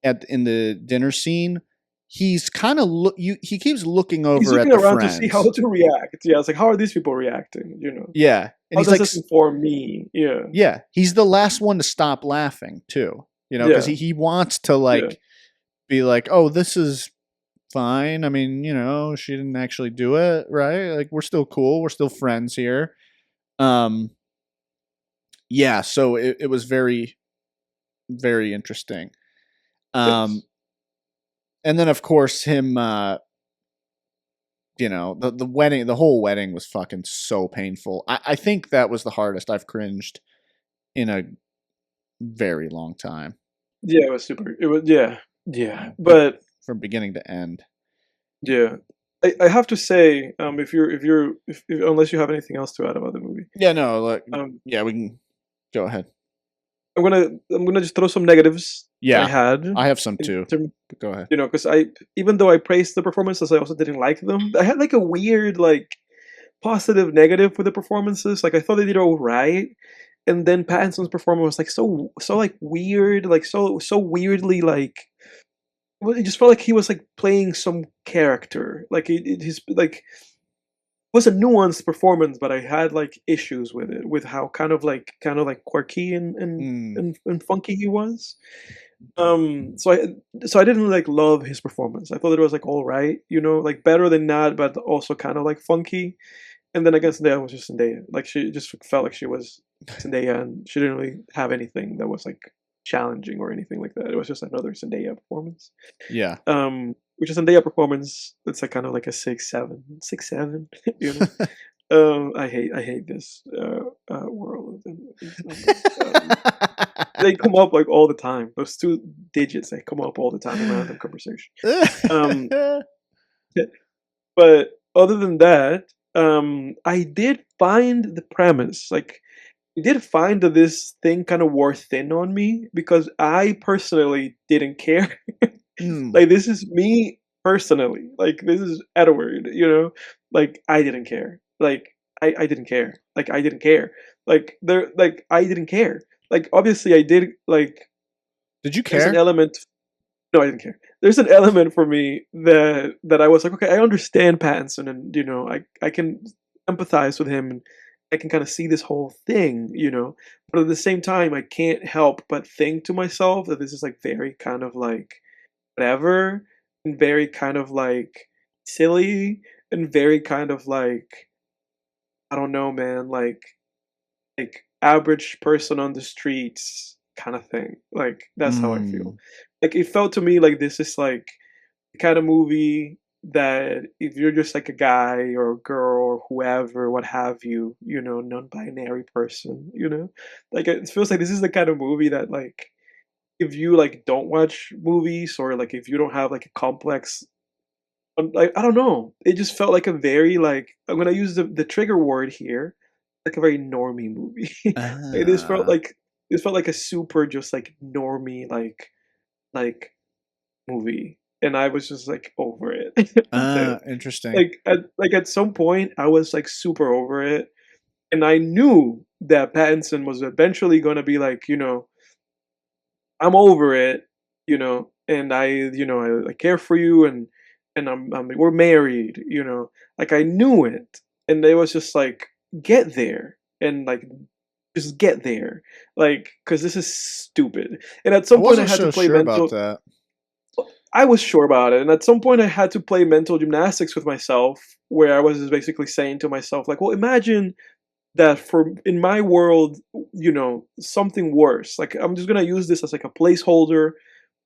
in the dinner scene, he's kind of he keeps looking He's over at looking the around to see how friends. to react. Yeah, it's like, how are these people reacting? Yeah, and How he's does like, this inform me? Yeah, yeah, he's the last one to stop laughing too. Because yeah, he wants to yeah. like be like, oh, this is fine. I mean, she didn't actually do it, right? Like we're still cool. We're still friends here. Um, yeah. So it was very, very interesting. Um, Yes. and then of course him, the wedding, the whole wedding was fucking so painful. I think that was the hardest I've cringed in a very long time, Yeah, it was super. It was yeah, yeah. like But from beginning to end. yeah, I have to say, if unless you have anything else to add about the movie, Yeah, no, like, um, yeah, we can go ahead. I'm gonna just throw some negatives I Yeah, had I have some in too. term, But go ahead. because I even though I praised the performances, I also didn't like them. I had like a weird like positive negative with the performances. Like I thought they did all right, and then Pattinson's performance was like so like weird, like so weirdly like. Well, it just felt like he was like playing some character. Like his like was a nuanced performance, but I had like issues with it, with how kind of like quirky and Mm, and, and funky he was. So I didn't like love his performance. I thought it was like all right, like better than not, but also kind of like funky. And then I guess Zendaya was just Zendaya. Like she just felt like she was Zendaya, and she didn't really have anything that was like challenging or anything like that. It was just another Zendaya performance. yeah. Which is Zendaya performance. It's like kind of like a 6-7, 6-7. you know. I hate this world of these numbers. They come up like all the time. Those two digits, they come up all the time in random conversation. Um, but other than that, I did find the premise like I did find that this thing kind of wore thin on me because I personally didn't care. Mm, Like this is me personally. Like this is Edward. Like I didn't care. Like I didn't care. Like I didn't care. Like I didn't care. Like obviously I did like did you there's an care? element. No, I didn't care. There's an element for me that I was like, okay, I understand Pattinson, and I can empathize with him, and I can kind of see this whole thing. But at the same time, I can't help but think to myself that this is like very kind of like whatever, and very kind of like silly, and very kind of like I don't know, man, like average person on the streets kind of thing. Like that's how I feel. Mm, Like it felt to me like this is like the kind of movie that if you're just like a guy or a girl or whoever, what have you, non-binary person, like it feels like this is the kind of movie that like if you like don't watch movies or like if you don't have like a complex like I don't know, it just felt like a very like I'm gonna use the trigger word here like a very normie movie. Like, Ah, this felt like a super just like normie like movie, and I was just like over it. interesting. Like at some point, I was like super over it, and I knew that Pattinson was eventually gonna be like, I'm over it, and I care for you, and we're married, like I knew it, and it was just like get there and like just get there, like because this is stupid. And at I some point, I wasn't had to so play sure about mental. that. I was sure about it, and at some point, I had to play mental gymnastics with myself, where I was just basically saying to myself, like, well, imagine that for in my world, something worse. Like I'm just gonna use this as like a placeholder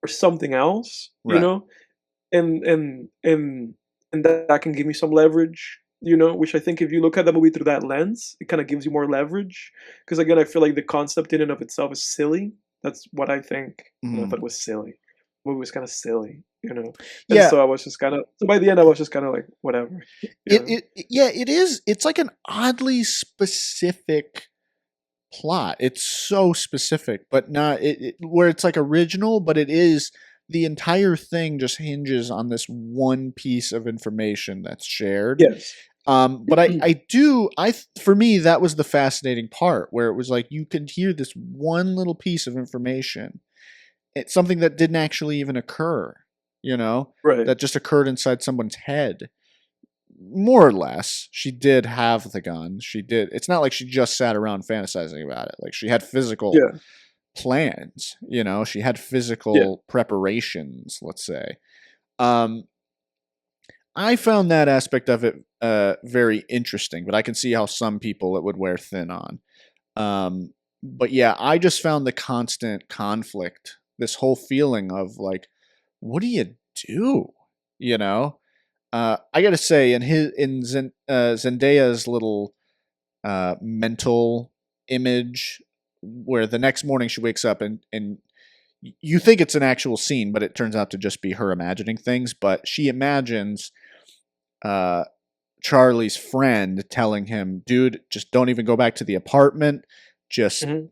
or something else, Right. and that can give me some leverage, which I think if you look at the movie through that lens, it kind of gives you more leverage. Because again, I feel like the concept in and of itself is silly. That's what I think. I Mhm. thought it was silly. The movie was kind of silly, and Yeah, so I was just kind of. So by the end, I was just kind of like, whatever, yeah, it is. It's like an oddly specific plot. It's so specific, but not where it's like original, but it is the entire thing just hinges on this one piece of information that's shared. Yes. But for me, that was the fascinating part where it was like you could hear this one little piece of information. It's something that didn't actually even occur, Right. that just occurred inside someone's head. More or less, she did have the gun. She did. It's not like she just sat around fantasizing about it. Like she had physical Yeah. plans, she had Yeah. physical preparations, let's say. Um, I found that aspect of it very interesting, but I can see how some people it would wear thin on. But yeah, I just found the constant conflict, this whole feeling of like, what do you do? You know, I gotta say, Zendaya's little mental image, where the next morning she wakes up and you think it's an actual scene, but it turns out to just be her imagining things. But she imagines uh, Charlie's friend telling him, "Dude, just don't even go back to the apartment. Just Mhm.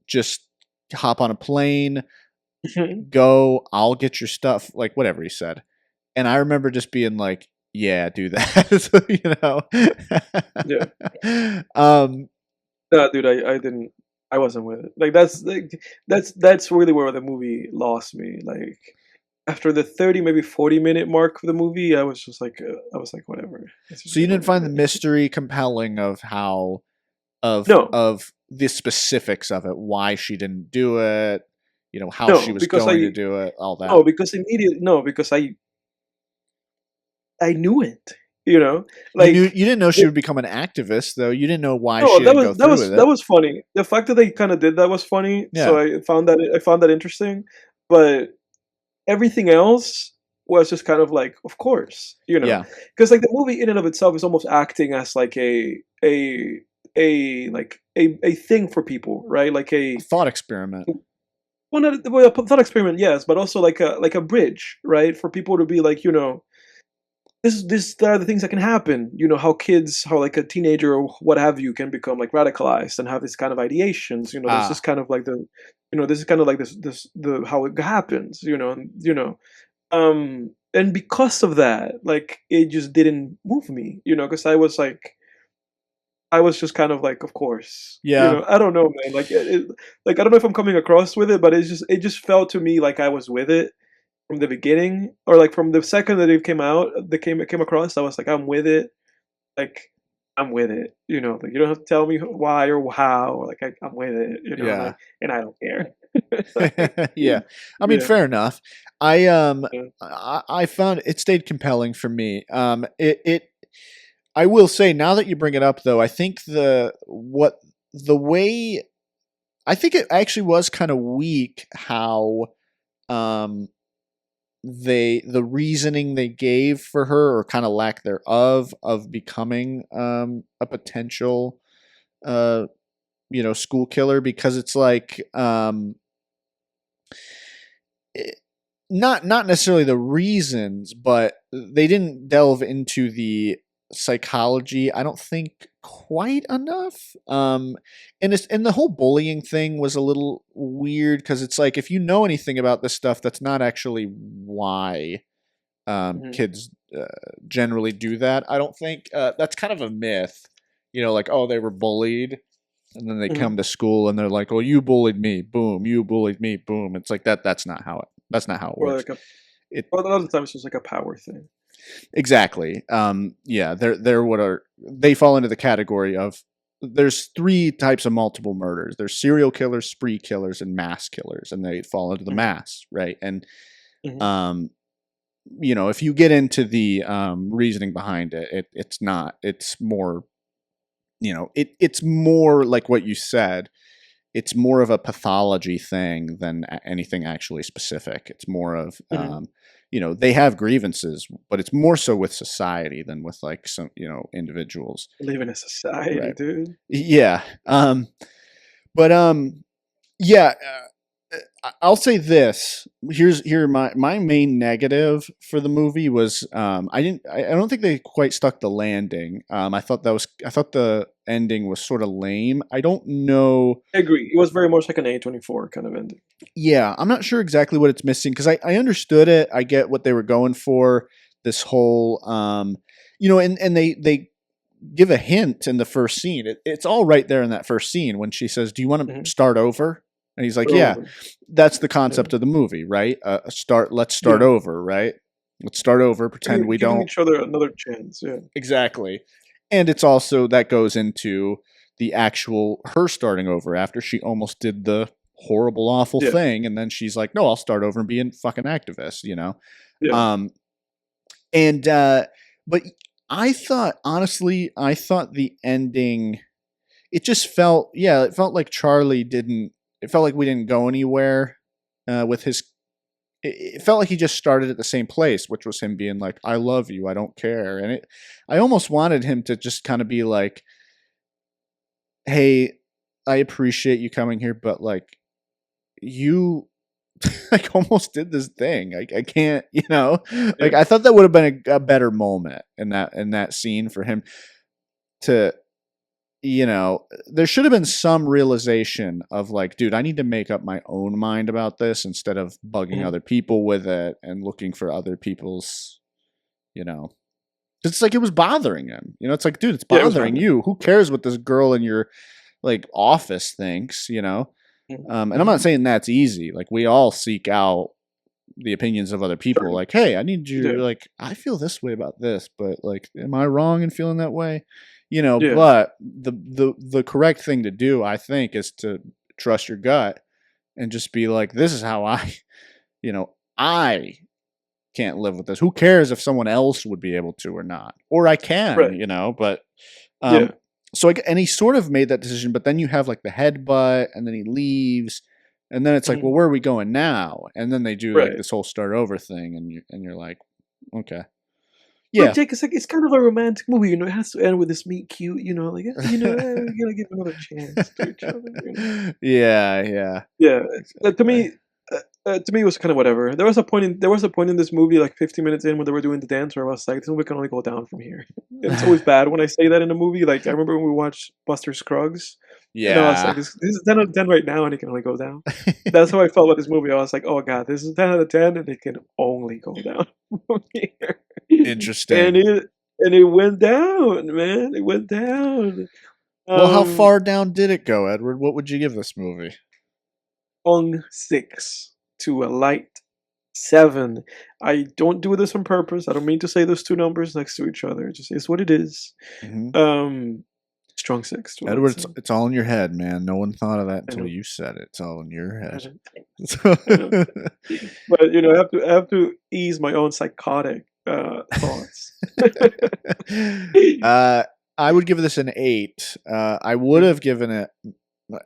just hop on a plane, Mhm. go. I'll get your stuff." Like whatever he said, and I remember just being like, "Yeah, do that." Yeah. um, No, dude, I didn't. I wasn't with it. That's really where the movie lost me. Like after the 30, maybe 40-minute mark of the movie, I was like, whatever. Let's just so you get didn't over find the it. mystery compelling of how No, of the specifics of it, why she didn't do it, how she no, was because going to do it, all that. no, because no, because I knew it. You Like didn't know she would become an activist, though. You didn't know why no, she didn't go through with that it. was funny. The fact that they kind of did that was funny. So Yeah, I found that interesting. But everything else was just kind of like, of course, yeah. because like the movie in and of itself is almost acting as like a thing for people, right? Like A thought experiment. well, not well, a thought experiment, yes, but also like a bridge, right, for people to be like, this are the things that can happen. How like a teenager or what have you can become like radicalized and have this kind of ideations. There's this Ah, kind of like this is kind of like this the how it happens. And because of that, like it just didn't move me. Because I was just kind of like, of course. yeah. I don't know, man. Like I don't know if I'm coming across with it, but it just felt to me like I was with it from the beginning, or like from the second that it came out, it came across. I was like, I'm with it. Like I'm with it. Like you don't have to tell me why or how. Like I'm with it. Yeah. Like and I don't care. Like, Yeah. I mean, yeah. fair enough. I Yeah. I found it stayed compelling for me. It I will say, now that you bring it up, though, I think the way I think it actually was kind of weak how um the reasoning they gave for her, or kind of lack thereof, of becoming a potential uh school killer, because it's like it, not necessarily the reasons, but they didn't delve into the psychology, I don't think, quite enough. And the whole bullying thing was a little weird because it's like if you know anything about this stuff, that's not actually why kids generally do that. I don't think that's kind of a myth. Like, oh, they were bullied, and then they Mhm. come to school and they're like, "Oh, you bullied me, boom! You bullied me, boom!" It's like that. That's not how it Or works. like a It well, a lot of times it's just like a power thing. exactly. Yeah, they fall into the category of there's three types of multiple murders. There's serial killers, spree killers, and mass killers, and they fall into the Mhm, mass, right? And mhm, um, if you get into the reasoning behind it, it's not. It's more, it's more like what you said. It's more of a pathology thing than anything actually specific. It's more of, mhm. they have grievances, but it's more so with society than with like some, individuals. Live in a society, Right. dude. Yeah. But yeah. I'll say this. Here my main negative for the movie was I don't think they quite stuck the landing. I thought the ending was sort of lame. I don't know. I agree. It was very much like an A24 kind of ending. Yeah, I'm not sure exactly what it's missing because I understood it. I get what they were going for. This whole and they give a hint in the first scene. It's all right there in that first scene when she says, "Do you want Mhm. to start over?" And he's like, Start "Yeah." over. That's the Yeah. concept of the movie, right? Let's start Yeah. over, right? Let's start over, pretend we Giving don't each other another chance, yeah. exactly. And it's also that goes into the actual her starting over after she almost did the horrible, awful Yeah, thing, and then she's like, "No, I'll start over and be a fucking activist." yeah. Um, and but I thought the ending, it just felt, yeah, it felt like Charlie didn't. It felt like we didn't go anywhere with his. It felt like he just started at the same place, which was him being like, "I love you, I don't care," and I almost wanted him to just kind of be like, "Hey, I appreciate you coming here, but like you." Like almost did this thing. I can't, Yeah, like I thought that would have been a better moment in that scene for him to there should have been some realization of like, dude, I need to make up my own mind about this instead of bugging mhm. other people with it and looking for other people's, you know, 'cause it's like it was bothering him. It's like, dude, it's Yeah, it was bothering fine. you. Who cares what this girl in your like office thinks, Mhm, And I'm mhm. not saying that's easy. Like we all seek out the opinions of other people. Sure. Like, hey, I need you. Yeah, Like, I feel this way about this, but like, am I wrong in feeling that way? yeah. But the correct thing to do, I think, is to trust your gut and just be like, this is how I can't live with this. Who cares if someone else would be able to or not, or I can, Right. But Yeah. um, so and he sort of made that decision, but then you have like the headbutt, and then he leaves, and then it's like, well, Mhm. where are we going now? And then they do like Right. this whole start over thing, and you're like, okay, But yeah, Jake, it's kind of a romantic movie, it has to end with this meet cute, like, we're gonna give another chance to each other. yeah, yeah, Yeah, exactly. to me, it was kind of whatever. There was a point in this movie, like 15 minutes in, when they were doing the dance, where I was like, "This movie can only go down from here." And it's always bad when I say that in a movie. Like I remember when we watched Buster Scruggs, and I was like, Yeah. "This is 10 out of 10 right now, and it can only go down." That's how I felt about this movie. I was like, "Oh god, this is 10 out of 10, and it can only go down from here." And Interesting. it went down, man. It went down. Well, how Um, far down did it go, Edward? What would you give this movie? on 6 to a light 7. I don't do this on purpose. I don't mean to say those two numbers next to each other. It just is what it is. Hmm. Um, strong 6 to a light Edward, it's, 7. it's all in your head, man. No one thought of that I until know. you said it. It's all in your I head. know. I know. But I have to ease my own psychotic thoughts. uh, I would give this an 8. I would Mhm. have given it.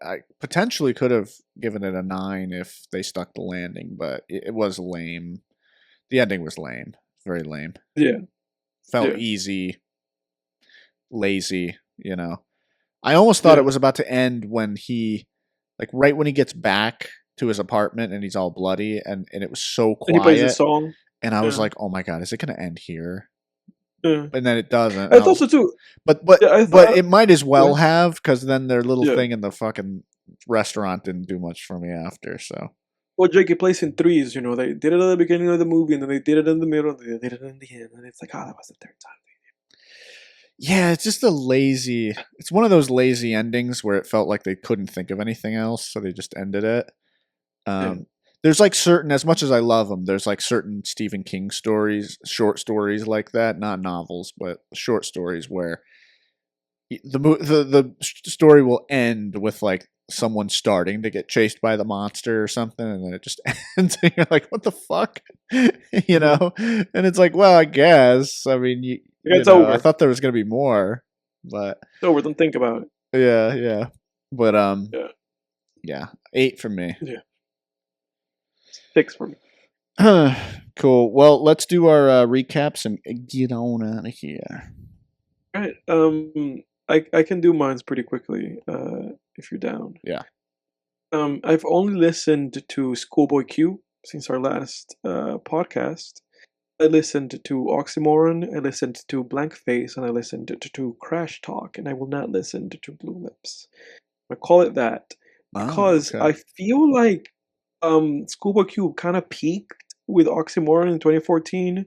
I potentially could have given it a 9 if they stuck the landing, but it was lame. The ending was lame. Very lame. Yeah, Felt yeah, easy, lazy. I almost thought it yeah. was about to end when like right when he gets back to his apartment and he's all bloody and it was so And he plays this quiet song. and I was Yeah. like, oh my god, is it going to end here? Yeah. and then it doesn't. I thought so too. But Yeah, I but thought. it might as well Yeah. have, because then their little Yeah. thing in the fucking restaurant didn't do much for me after. So Well, Jake, it plays in threes. You know, they did it at the beginning of the movie, and then they did it in the middle, and they did it in the end, and it's like, that was the third time. yeah, it's just a lazy. It's one of those lazy endings where it felt like they couldn't think of anything else, so they just ended it. Yeah. There's like certain, as much as I love them, there's like certain Stephen King stories, short stories like that, not novels, but short stories where the story will end with like someone starting to get chased by the monster or something, and then it just ends. And you're like, what the fuck, you know? And it's like, well, I guess. I mean, It's I over. thought there was gonna be more, but It's over. Don't think about it. yeah. But Yeah. yeah, 8 for me. Yeah. 6 for me. Cool. Well, let's do our recaps and get on out of here. All right. I can do mines pretty quickly. If you're down. Yeah. I've only listened to Schoolboy Q since our last podcast. I listened to Oxymoron, I listened to Blank Face, and I listened to Crash Talk, and I will not listen to Blue Lips. I call it that because Okay. I feel like Schoolboy Q kind of peaked with Oxymoron in 2014.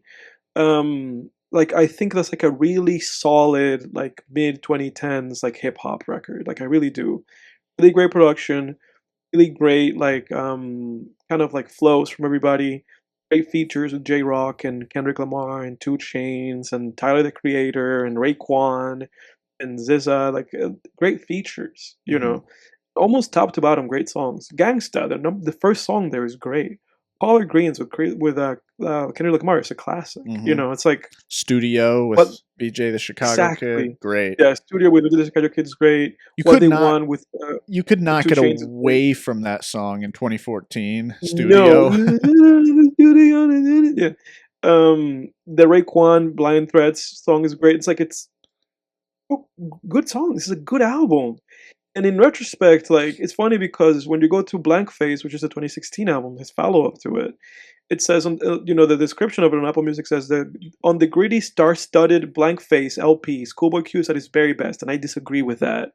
Like I think that's like a really solid like mid 2010s like hip hop record. Like I really do. Really great production, really great like kind of like flows from everybody. Great features with J Rock and Kendrick Lamar and 2 Chainz and Tyler the Creator and Raekwon and ZZA. Like great features, you know. Almost top to bottom, great songs. Gangsta, the first song there is great. Collard Greens with Kendrick Lamar is a classic. You know, it's like Studio with what BJ the Chicago Kid, exactly. great. Yeah, Studio with the Chicago Kid is great. You What could They not Want with get 2 Chainz is great. away from that song in 2014. No. Studio. Yeah. The Raekwon Blind Threads song is great. It's like it's good song. This is a good album. And in retrospect, like it's funny because when you go to Blank Face, which is a 2016 album, his follow up to it, it says on the description of it on Apple Music says that on the gritty star-studded Blank Face LP, Schoolboy Q is at his very best, and I disagree with that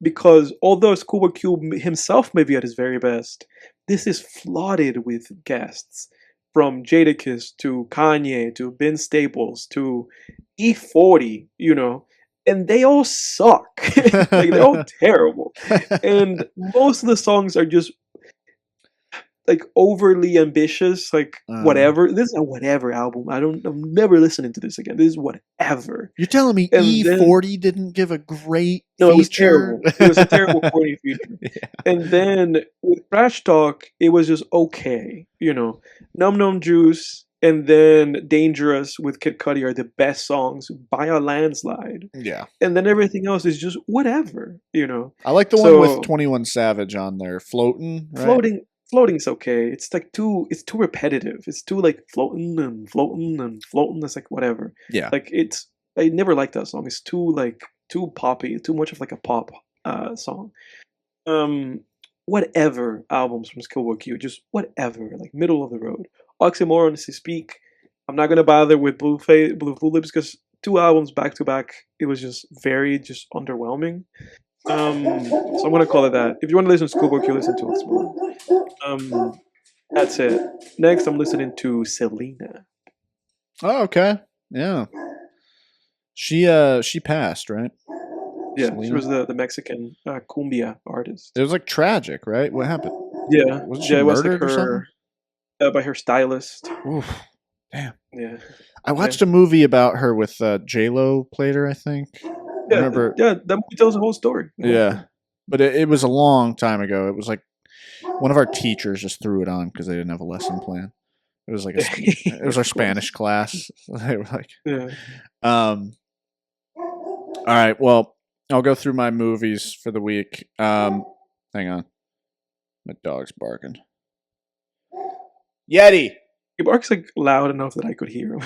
because although Schoolboy Q himself may be at his very best, this is flooded with guests from Jadakiss to Kanye to Ben Staples to E40, and they all suck. Like they're all terrible. And most of the songs are just like overly ambitious, like whatever. This is a whatever album. I'm never listening to this again. This is whatever. You're telling me And E40 didn't give a great no, feature? it was terrible. It was a terrible corny feature. Yeah. And then with Crash Talk, it was just okay. Num Num Juice and then Dangerous with Kid Cudi are the best songs by a landslide. Yeah. And then everything else is just whatever. I like the one with 21 Savage on there, Floating. Right? Floating's okay. It's like it's too repetitive. It's too like floating and floating and floating. It's like whatever. Yeah. Like I never liked that song. It's too poppy, too much of like a pop song. Whatever albums from Schoolboy Q, just whatever, like middle of the road. Oxymoron to speak. I'm not gonna bother with Blue Lips because 2 albums back to back, it was just very underwhelming. So I'm gonna call it that. If you want to listen to Schoolboy Q, listen to Oxymoron. That's it. Next, I'm listening to Selena. Oh, okay. Yeah. She passed, right? Yeah, Selena? she was the Mexican cumbia artist. It was like tragic, right? What happened? Yeah, Wasn't she it was murdered like or something? by her stylist. Oof. Damn. Yeah. I watched a movie about her with J-Lo played her, I think. I remember. Yeah, that movie tells the whole story. Yeah. But it was a long time ago. It was like one of our teachers just threw it on because they didn't have a lesson plan. It was like it was our Spanish class. They were like, yeah. All right. Well, I'll go through my movies for the week. Hang on. My dog's barking. Yeti. He barks like loud enough that I could hear him.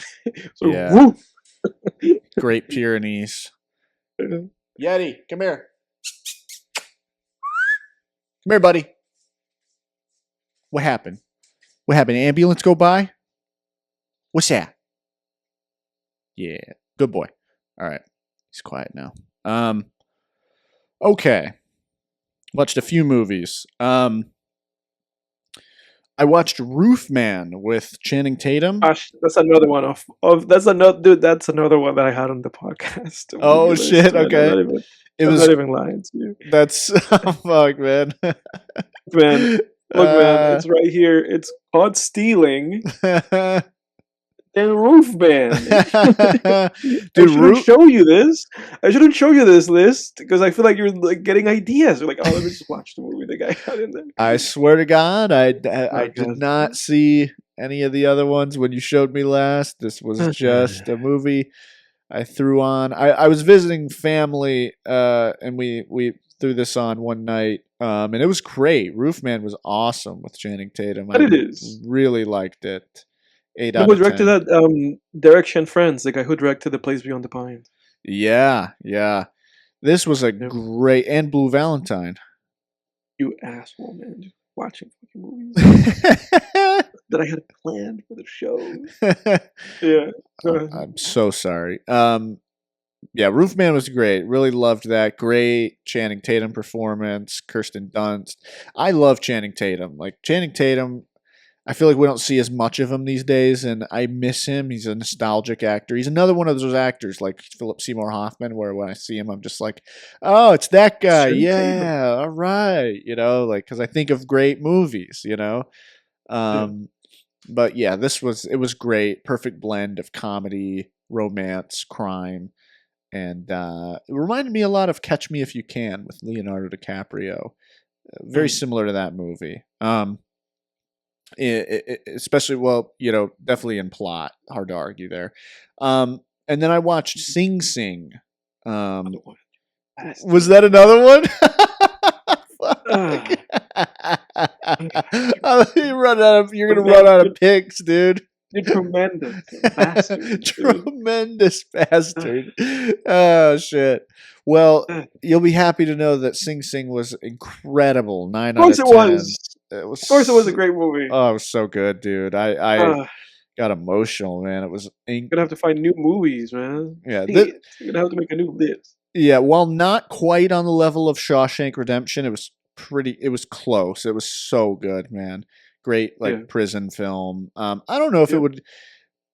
So, Yeah. woof. Great Pyrenees. Yeti, come here. Come here, buddy. What happened? What happened? Ambulance go by? What's that? Yeah. Good boy. All right. He's quiet now. Okay. Watched a few movies. I watched Roofman with Channing Tatum. Gosh, that's another one of that's another dude. That's another one that I had on the podcast. Oh shit! Okay, I'm not even lying to you. That's oh, fuck, man. Man, look, man, it's right here. It's caught stealing and Roofman. Dude, I shouldn't show you this. I shouldn't show you this list because I feel like you're like getting ideas. You're like, oh, let me just watch the movie the guy got in there. I swear to God, I did not see any of the other ones when you showed me last. This was just a movie I threw on. I was visiting family, and we threw this on one night, and it was great. Roofman was awesome with Channing Tatum. But it is. Really liked it. 8 out of 10. Who directed that? Direction Friends, the guy who directed The Place Beyond the Pines. Yeah. This was a great, and Blue Valentine. You asshole, man. Just watching fucking movies that I had planned for the show. Yeah. I'm so sorry. Yeah, Roofman was great. Really loved that. Great Channing Tatum performance. Kirsten Dunst. I love Channing Tatum. Like, Channing Tatum, I feel like we don't see as much of him these days, and I miss him. He's a nostalgic actor. He's another one of those actors like Philip Seymour Hoffman, where when I see him, I'm just like, oh, it's that guy. Yeah, all right. You know, like, because I think of great movies, you know. But yeah, it was great. Perfect blend of comedy, romance, crime. And it reminded me a lot of Catch Me If You Can with Leonardo DiCaprio. Very similar to that movie. Especially, well, you know, definitely in plot. Hard to argue there. And then I watched Sing Sing. Was that another one? You're gonna run out of picks, dude. You're tremendous bastard. Tremendous bastard. Oh shit. Well, you'll be happy to know that Sing Sing was incredible. 9 out of 10. Of course it was. Of course it was a great movie. Oh, it was so good, dude. I got emotional, man. It was You're gonna have to find new movies, man. Yeah. You're gonna have to make a new list. Yeah, while not quite on the level of Shawshank Redemption, it was close. It was so good, man. Great, prison film. I don't know if it would.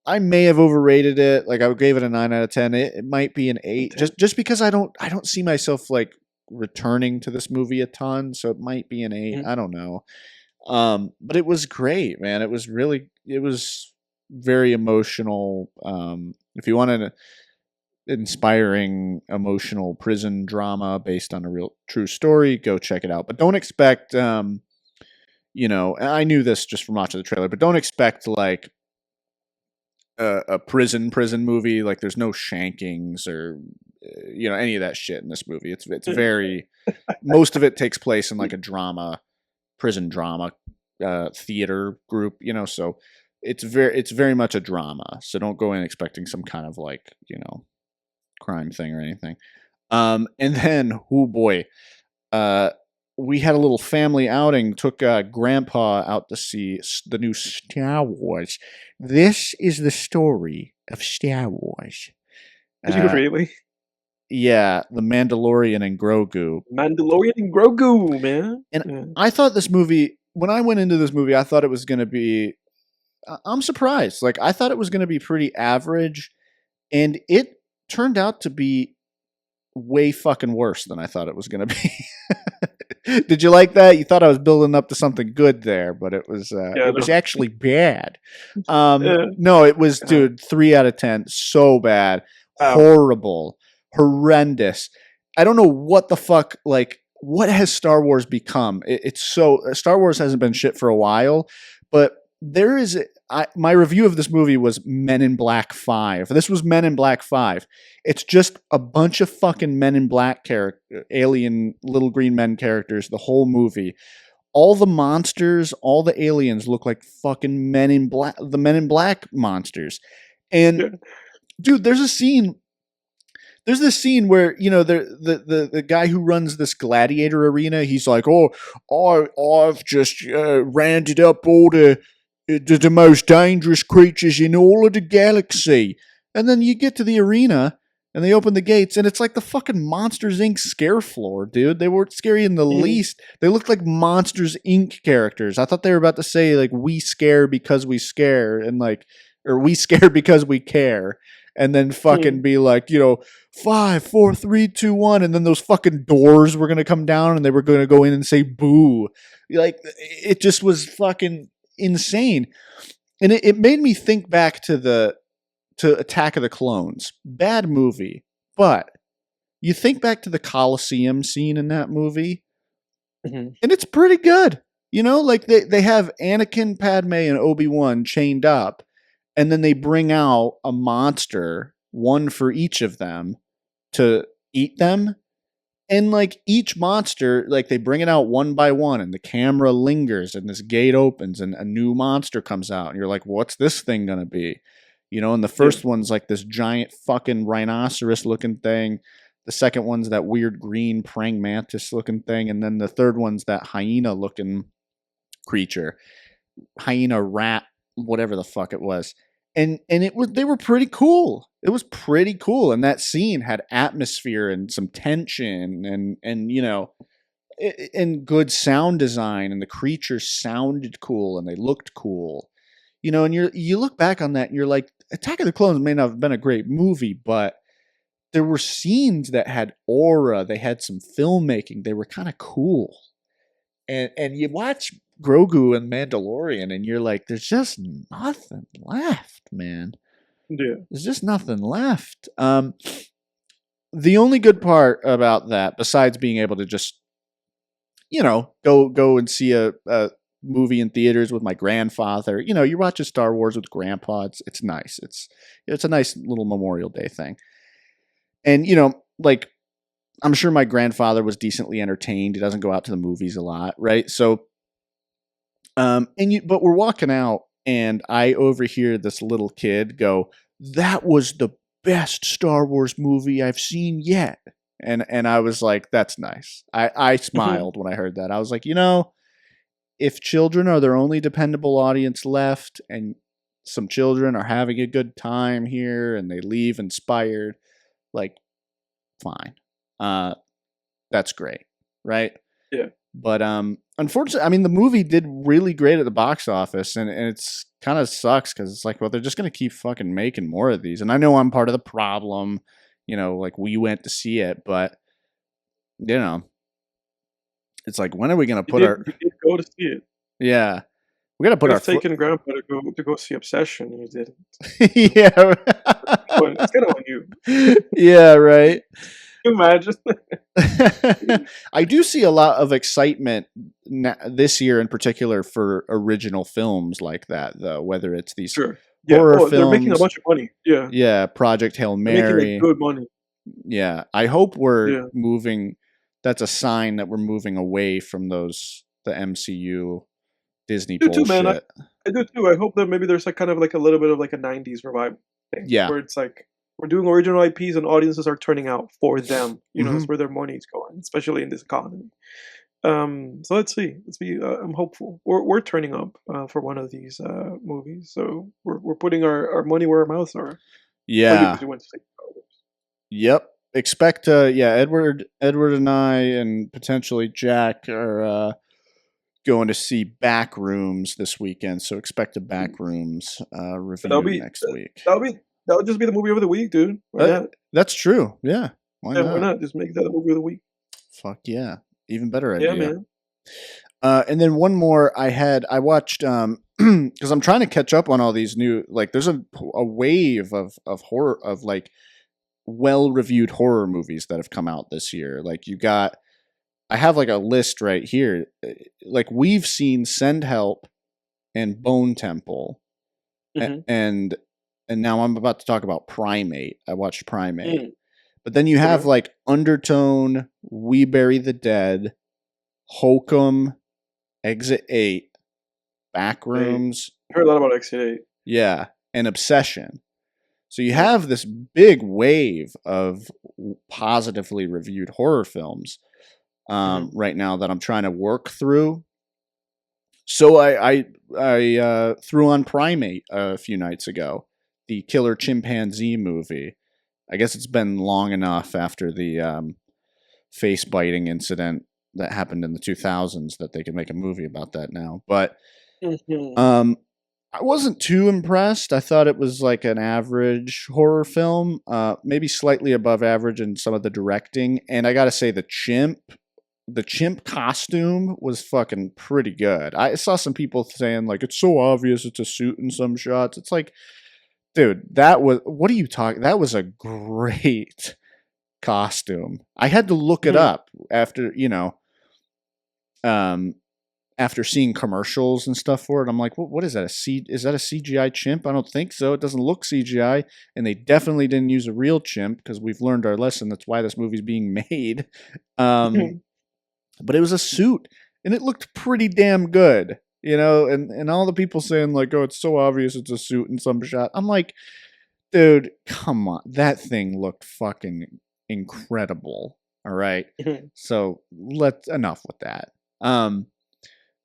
I may have overrated it. Like, I gave it a 9 out of 10. It might be an 8, just because I don't see myself like returning to this movie a ton. So it might be an 8. I don't know. But it was great, man. It was very emotional. If you wanted an inspiring, emotional prison drama based on a real true story, go check it out. But don't expect. You know, I knew this just from watching the trailer, but don't expect like a prison movie. Like, there's no shankings or you know, any of that shit in this movie. It's very most of it takes place in like a prison drama theater group. You know, so it's very much a drama. So don't go in expecting some kind of like, you know, crime thing or anything. And then, oh boy, we had a little family outing, took Grandpa out to see the new Star Wars. This is the story of Star Wars. Did you really? Yeah, the Mandalorian and Grogu. Mandalorian and Grogu, man. And I thought this movie, when I went into this movie, I thought it was going to be, I'm surprised. Like, I thought it was going to be pretty average, and it turned out to be way fucking worse than I thought it was going to be. Did you like that? You thought I was building up to something good there, but it was was actually bad. No, it was, dude, 3 out of 10. So bad. Wow. Horrible. Horrendous. I don't know what the fuck, like, what has Star Wars become? It's so, Star Wars hasn't been shit for a while, but there is, my review of this movie was Men in Black 5. This was Men in Black 5. It's just a bunch of fucking Men in Black alien little green men characters, the whole movie. All the monsters, all the aliens look like fucking Men in Black, the Men in Black monsters. And dude, there's this scene where, you know, the guy who runs this gladiator arena, he's like, oh, I've just rounded up all the most dangerous creatures in all of the galaxy. And then you get to the arena and they open the gates and it's like the fucking Monsters Inc. scare floor, dude. They weren't scary in the least. They looked like Monsters Inc. characters. I thought they were about to say like we scare because we scare and like or we scare because we care. And then fucking be like, 5, 4, 3, 2, 1, and then those fucking doors were gonna come down and they were gonna go in and say boo. Like it just was fucking insane. And it made me think back to Attack of the Clones. Bad movie. But you think back to the Coliseum scene in that movie, and it's pretty good. Like they have Anakin, Padme, and Obi-Wan chained up, and then they bring out a monster, one for each of them, to eat them. And like each monster, like they bring it out one by one and the camera lingers and this gate opens and a new monster comes out. And you're like, what's this thing going to be? And the first one's like this giant fucking rhinoceros looking thing. The second one's that weird green praying mantis looking thing. And then the third one's that hyena looking creature. Hyena rat, whatever the fuck it was. And they were pretty cool. It was pretty cool. And that scene had atmosphere and some tension and and good sound design, and the creatures sounded cool and they looked cool. And you look back on that and you're like, Attack of the Clones may not have been a great movie, but there were scenes that had aura. They had some filmmaking. They were kind of cool. And you watch Grogu and Mandalorian and you're like, there's just nothing left, man. Yeah. There's just nothing left. The only good part about that, besides being able to just, go and see a movie in theaters with my grandfather, you're watching Star Wars with grandpa. It's nice. It's a nice little Memorial Day thing. And, like, I'm sure my grandfather was decently entertained. He doesn't go out to the movies a lot, right? So, but we're walking out and I overhear this little kid go, "That was the best Star Wars movie I've seen yet." And I was like, that's nice. I smiled when I heard that. I was like, if children are their only dependable audience left and some children are having a good time here and they leave inspired, like, fine. That's great, right? Yeah. But unfortunately, I mean, the movie did really great at the box office, and it's kind of sucks because it's like, well, they're just gonna keep fucking making more of these, and I know I'm part of the problem. Like we went to see it, but it's like, when are we gonna put our? We did go to see it. Yeah, we gotta put our. Taken Grandpa to go see Obsession, and you didn't. Yeah, it's kind of on you. Yeah, right. Imagine. I do see a lot of excitement this year in particular for original films like that, though, whether it's these horror films. They're making a bunch of money. Yeah. Yeah, Project Hail Mary. Making good money. Yeah. I hope we're moving. That's a sign that we're moving away from the MCU Disney bullshit. Too, man. I do too. I hope that maybe there's like kind of like a little bit of like a 90s revival thing. Yeah. Where it's like, we're doing original IPs and audiences are turning out for them. That's where their money's going, especially in this economy. So let's see. I'm hopeful. We're turning up for one of these movies. So we're putting our money where our mouths are. Yeah. Yep. Expect Edward and I and potentially Jack are going to see Backrooms this weekend. So expect a Backrooms review next week. That would just be the movie of the week, dude. Why not? That's true. Yeah. Why not? Just make that the movie of the week. Fuck yeah. Even better idea. Yeah, man. And then one more I watched, because I'm trying to catch up on all these new, like, there's a wave of horror, of like well-reviewed horror movies that have come out this year. Like I have like a list right here. Like, we've seen Send Help and Bone Temple, and now I'm about to talk about Primate. I watched Primate. But then you have like Undertone, We Bury the Dead, Hokum, Exit 8, Backrooms. I heard a lot about Exit 8. Yeah, and Obsession. So you have this big wave of positively reviewed horror films right now that I'm trying to work through. So I threw on Primate a few nights ago. the killer chimpanzee movie. I guess it's been long enough after the face biting incident that happened in the 2000s that they could make a movie about that now. But Mhm. um, I wasn't too impressed. I thought it was like an average horror film, maybe slightly above average in some of the directing. And I gotta say, the chimp costume was fucking pretty good. I saw some people saying like it's so obvious it's a suit in some shots. It's like, dude, that was what are you talking? That was a great costume. I had to look it Mhm. up after, um, after seeing commercials and stuff for it. I'm like, what is that? Is that a CGI chimp? I don't think so. It doesn't look CGI, and they definitely didn't use a real chimp because we've learned our lesson. That's why this movie's being made. Um, but it was a suit, and it looked pretty damn good. And all the people saying like, "Oh, it's so obvious it's a suit in some shot." I'm like, dude, come on, that thing looked fucking incredible. All right, Mhm. so let's enough with that.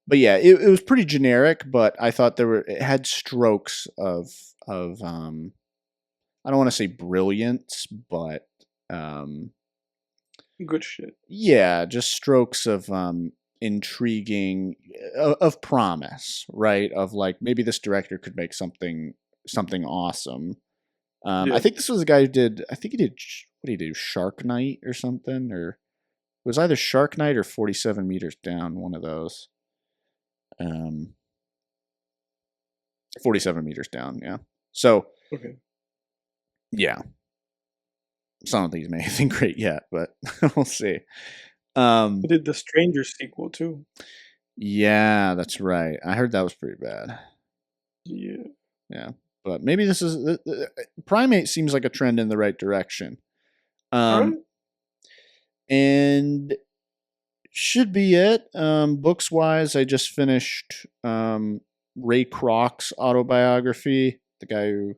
But yeah, it was pretty generic, but I thought it had strokes of I don't want to say brilliance, but um Good shit. yeah, just strokes of intriguing of promise, right? Of like maybe this director could make something awesome. I Yeah. think this was a guy who did. I think he did. What did he do? Shark Night or something, or it was either Shark Night or 47 Meters Down. One of those. Um, 47 Meters Down. Yeah. So Okay. yeah, so I don't think he's made anything great yet, but we'll see. He Um, did the Stranger sequel too. yeah, that's right. I heard that was pretty bad. Yeah. Yeah, but maybe this is Primate seems like a trend in the right direction. Um, Alright. and should be it. Books wise, I just finished Ray Kroc's autobiography, the guy who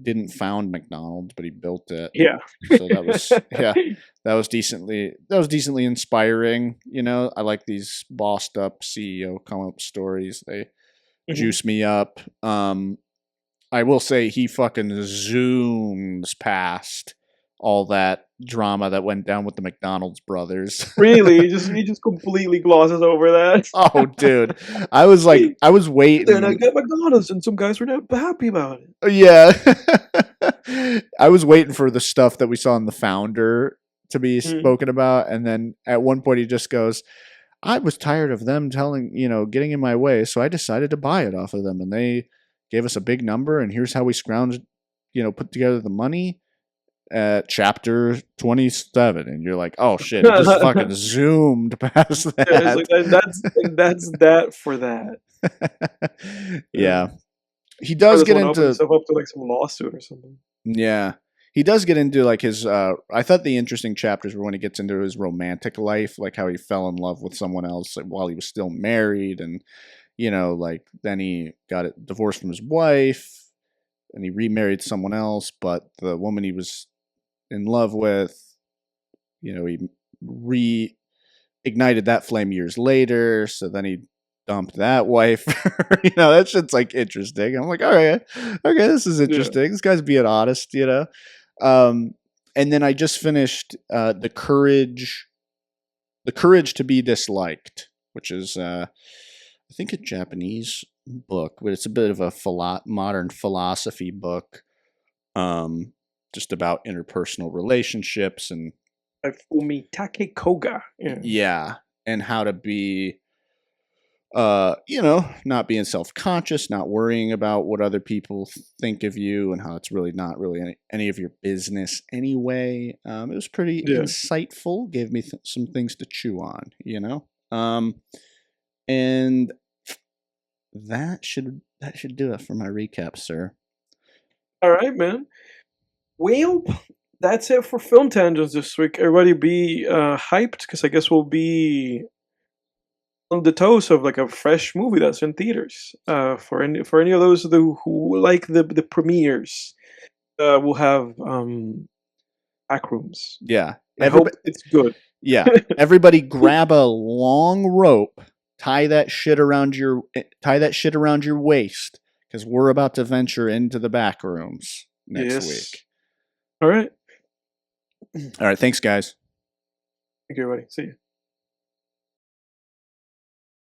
didn't found McDonald's, but he built it. Yeah. So that was yeah, that was decently inspiring. I like these bossed up CEO come up stories. They Mhm. juice me up. I will say he fucking zooms past all that drama that went down with the McDonald's brothers. Really? He just completely glosses over that. Oh, dude. I was Then I waiting. got McDonald's and some guys were not happy about it. Yeah. I was waiting for the stuff that we saw in The Founder to be Mhm. spoken about. And then at one point he just goes, I was tired of them getting in my way. So I decided to buy it off of them. And they gave us a big number. And here's how we scrounged, put together the money at chapter 27. And you're like, oh shit, it just fucking zoomed past Yeah, it's like that. that's that for that. Yeah. Yeah. He Or does this get one opened into himself up to, like, some lawsuit or something. Yeah. He does get into like his I thought the interesting chapters were when he gets into his romantic life, like how he fell in love with someone else while he was still married and like then he got divorced from his wife and he remarried someone else, but the woman he was in love with, he reignited that flame years later, so then he dumped that wife. That shit's like interesting. I'm like, all right, okay, this is Yeah. interesting. This guy's being honest. Um, and then I just finished the courage to be disliked, which is I think a Japanese book, but it's a bit of a modern philosophy book, um, just about interpersonal relationships and By Fumitake Koga. Yeah. yeah, and how to be not being self-conscious, not worrying about what other people think of you and how it's really not really any of your business anyway. It was pretty Yeah. insightful, gave me some things to chew on. And that should do it for my recap, sir. Alright, man. Well, that's it for Film Tangents this week. Everybody be, hyped because I guess we'll be on the toes of, like, a fresh movie that's in theaters. For any of those who like the premieres, we'll have, Backrooms. Yeah. I hope it's good. Yeah. Everybody grab a long rope, tie that shit around your waist, because we're about to venture into the back rooms next week. All right. All right. Thanks, guys. Thank you, everybody. See you.